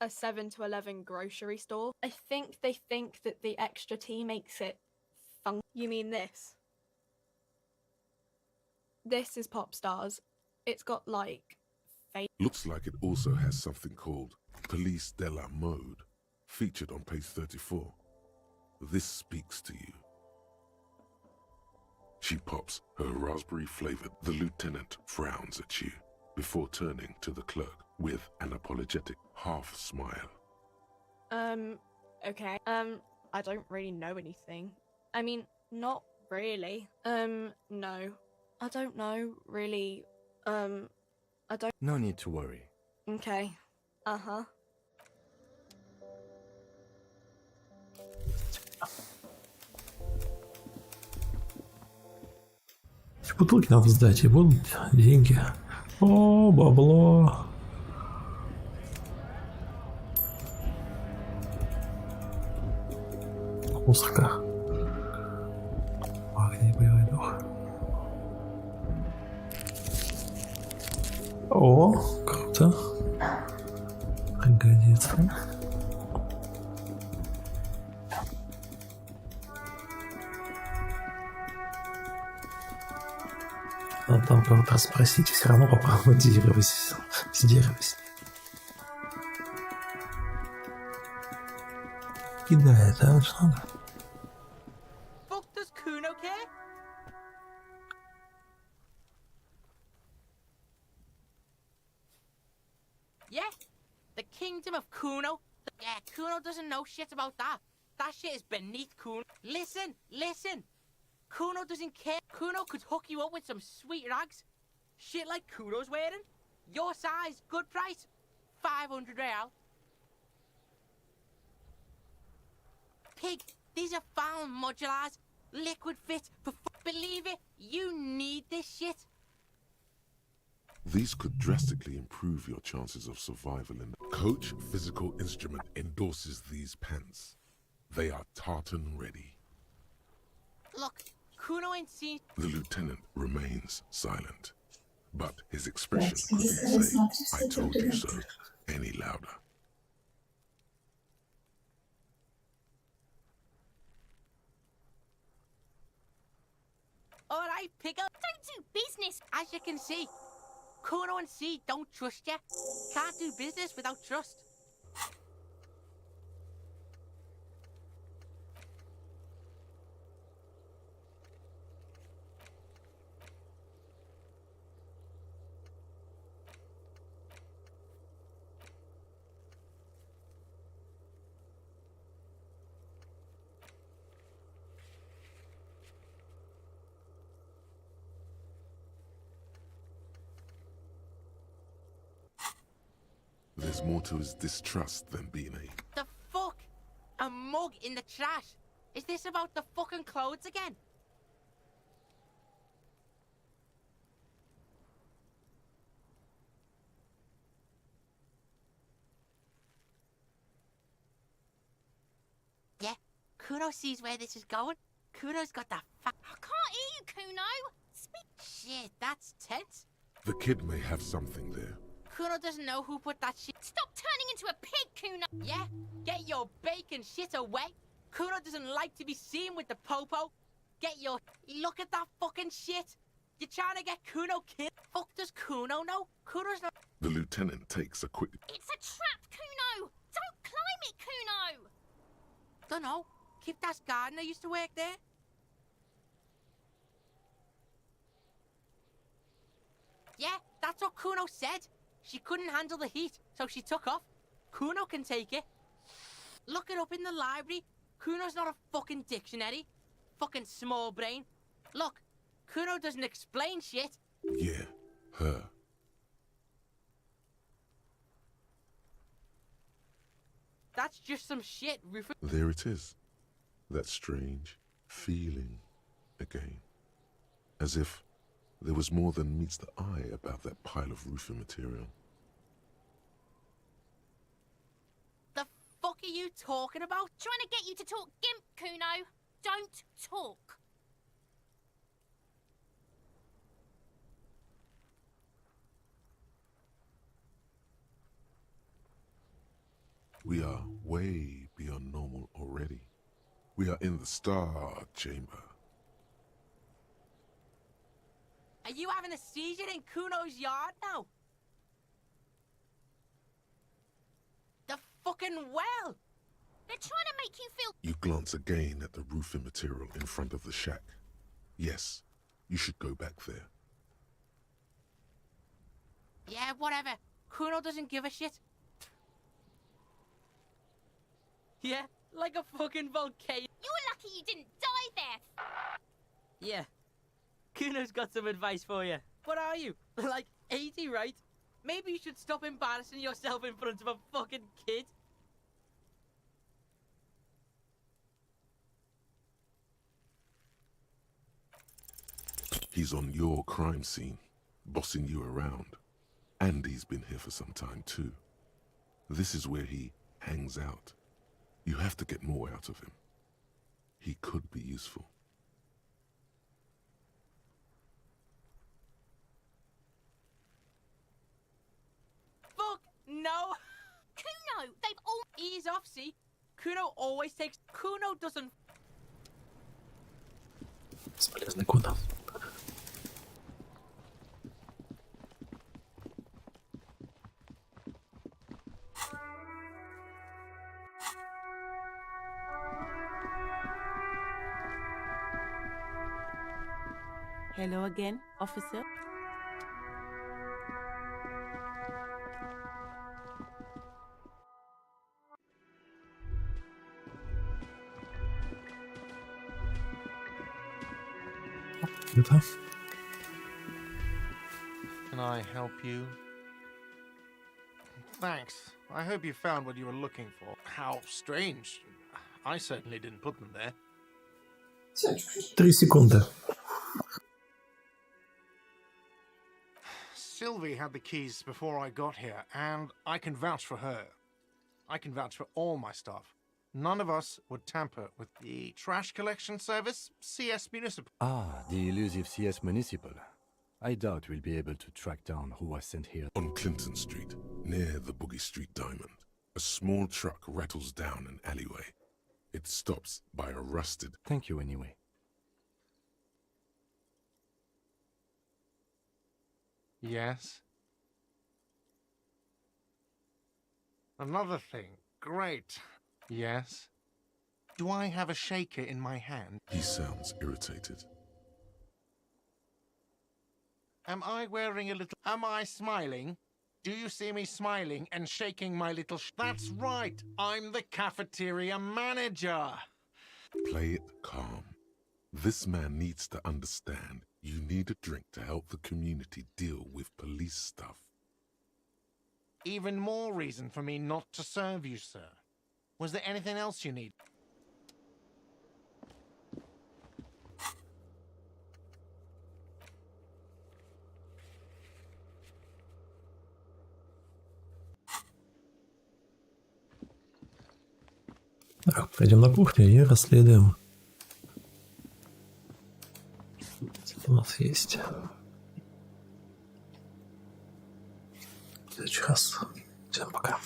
A 7 to 11 grocery store? I think they think that the extra tea makes it fun. You mean this? This is Pop Stars. It's got like Looks like it also has something called Police de la Mode, featured on page 34. This speaks to you. She pops her raspberry flavored. The lieutenant frowns at you before turning to the clerk with an apologetic half smile. Okay. I don't really know anything. I mean, not really. No. I don't know, really. I don't. No need to worry. Okay. Uh-huh. Эти бутылки надо сдать, и будут деньги. О, бабло. Мусорка. Огни, боевой дух. О, круто. Пригодится. Надо там кого-то спросить, все равно попробуйтесь сдерживайся. Кидает, а что надо? Fuck does Kuno care? Yeah, the kingdom of Kuno. Yeah, Kuno doesn't know shit about that. That shit is beneath Kuno. Listen, listen. Kuno doesn't care. Kuno could hook you up with some sweet rags. Shit like Kuno's wearing. Your size, good price. 500 real. Pig, these are found modulars. Liquid fit. Believe it, you need this shit. These could drastically improve your chances of survival in Coach Physical Instrument endorses these pants. They are tartan ready. Look, Kuno ain't seen. The lieutenant remains silent, but his expression couldn't say, "I told you so," any louder. Alright, pick up. Don't do business. As you can see, Kuno and C don't trust you. Can't do business without trust. There's more to his distrust than being The fuck? A mug in the trash? Is this about the fucking clothes again? Yeah, Kuno sees where this is going. Kuno's got that I can't hear you, Kuno. Speak. Shit, that's tense. The kid may have something there. Kuno doesn't know who put that shit. Stop turning into a pig, Kuno. Yeah, get your bacon shit away. Kuno doesn't like to be seen with the popo. Get your... Look at that fucking shit. You're trying to get Kuno killed. Fuck does Kuno know? Kuno's not... The lieutenant takes a quick... It's a trap, Kuno. Don't climb it, Kuno. Dunno. Kiptas gardener used to work there. Yeah, that's what Kuno said. She couldn't handle the heat, so she took off. Kuno can take it. Look it up in the library. Kuno's not a fucking dictionary. Fucking small brain. Look, Kuno doesn't explain shit. Yeah, her. That's just some shit, Rufus. There it is. That strange feeling again. As if there was more than meets the eye about that pile of roofing material. The fuck are you talking about? Trying to get you to talk gimp, Kuno. Don't talk. We are way beyond normal already. We are in the star chamber. Are you having a seizure in Kuno's yard now? The fucking well! They're trying to make you feel... You glance again at the roofing material in front of the shack. Yes, you should go back there. Yeah, whatever. Kuno doesn't give a shit. Yeah, like a fucking volcano. You're lucky you didn't die there. Yeah. Kuno's got some advice for you. What are you? Like 80, right? Maybe you should stop embarrassing yourself in front of a fucking kid. He's on your crime scene, bossing you around. And he's been here for some time too. This is where he hangs out. You have to get more out of him. He could be useful. Fuck no! Kuno, they've all... Ease off, see? Kuno always takes... Kuno doesn't... Бесполезный куда. Hello again, officer. Это? Can I help you? Thanks. I hope you found what you were looking for. How strange. I certainly didn't put them there. 3 секунды. Sylvie had the keys before I got here, and I can vouch for her. I can vouch for all my staff. None of us would tamper with the trash collection service, CS Municipal. Ah, the elusive CS Municipal. I doubt we'll be able to track down who was sent here. On Clinton Street, near the Boogie Street Diamond, a small truck rattles down an alleyway. It stops by a rusted... Thank you anyway. Yes? Another thing. Great. Yes? Do I have a shaker in my hand? He sounds irritated. Am I wearing a little... Am I smiling? Do you see me smiling and shaking my little... That's right! I'm the cafeteria manager! Play it calm. This man needs to understand you need a drink to help the community deal with police stuff. Even more reason for me not to serve you, sir. Was there anything else you need? Так, пойдем на кухню и расследуем. Что у нас есть? В следующий раз. Всем пока.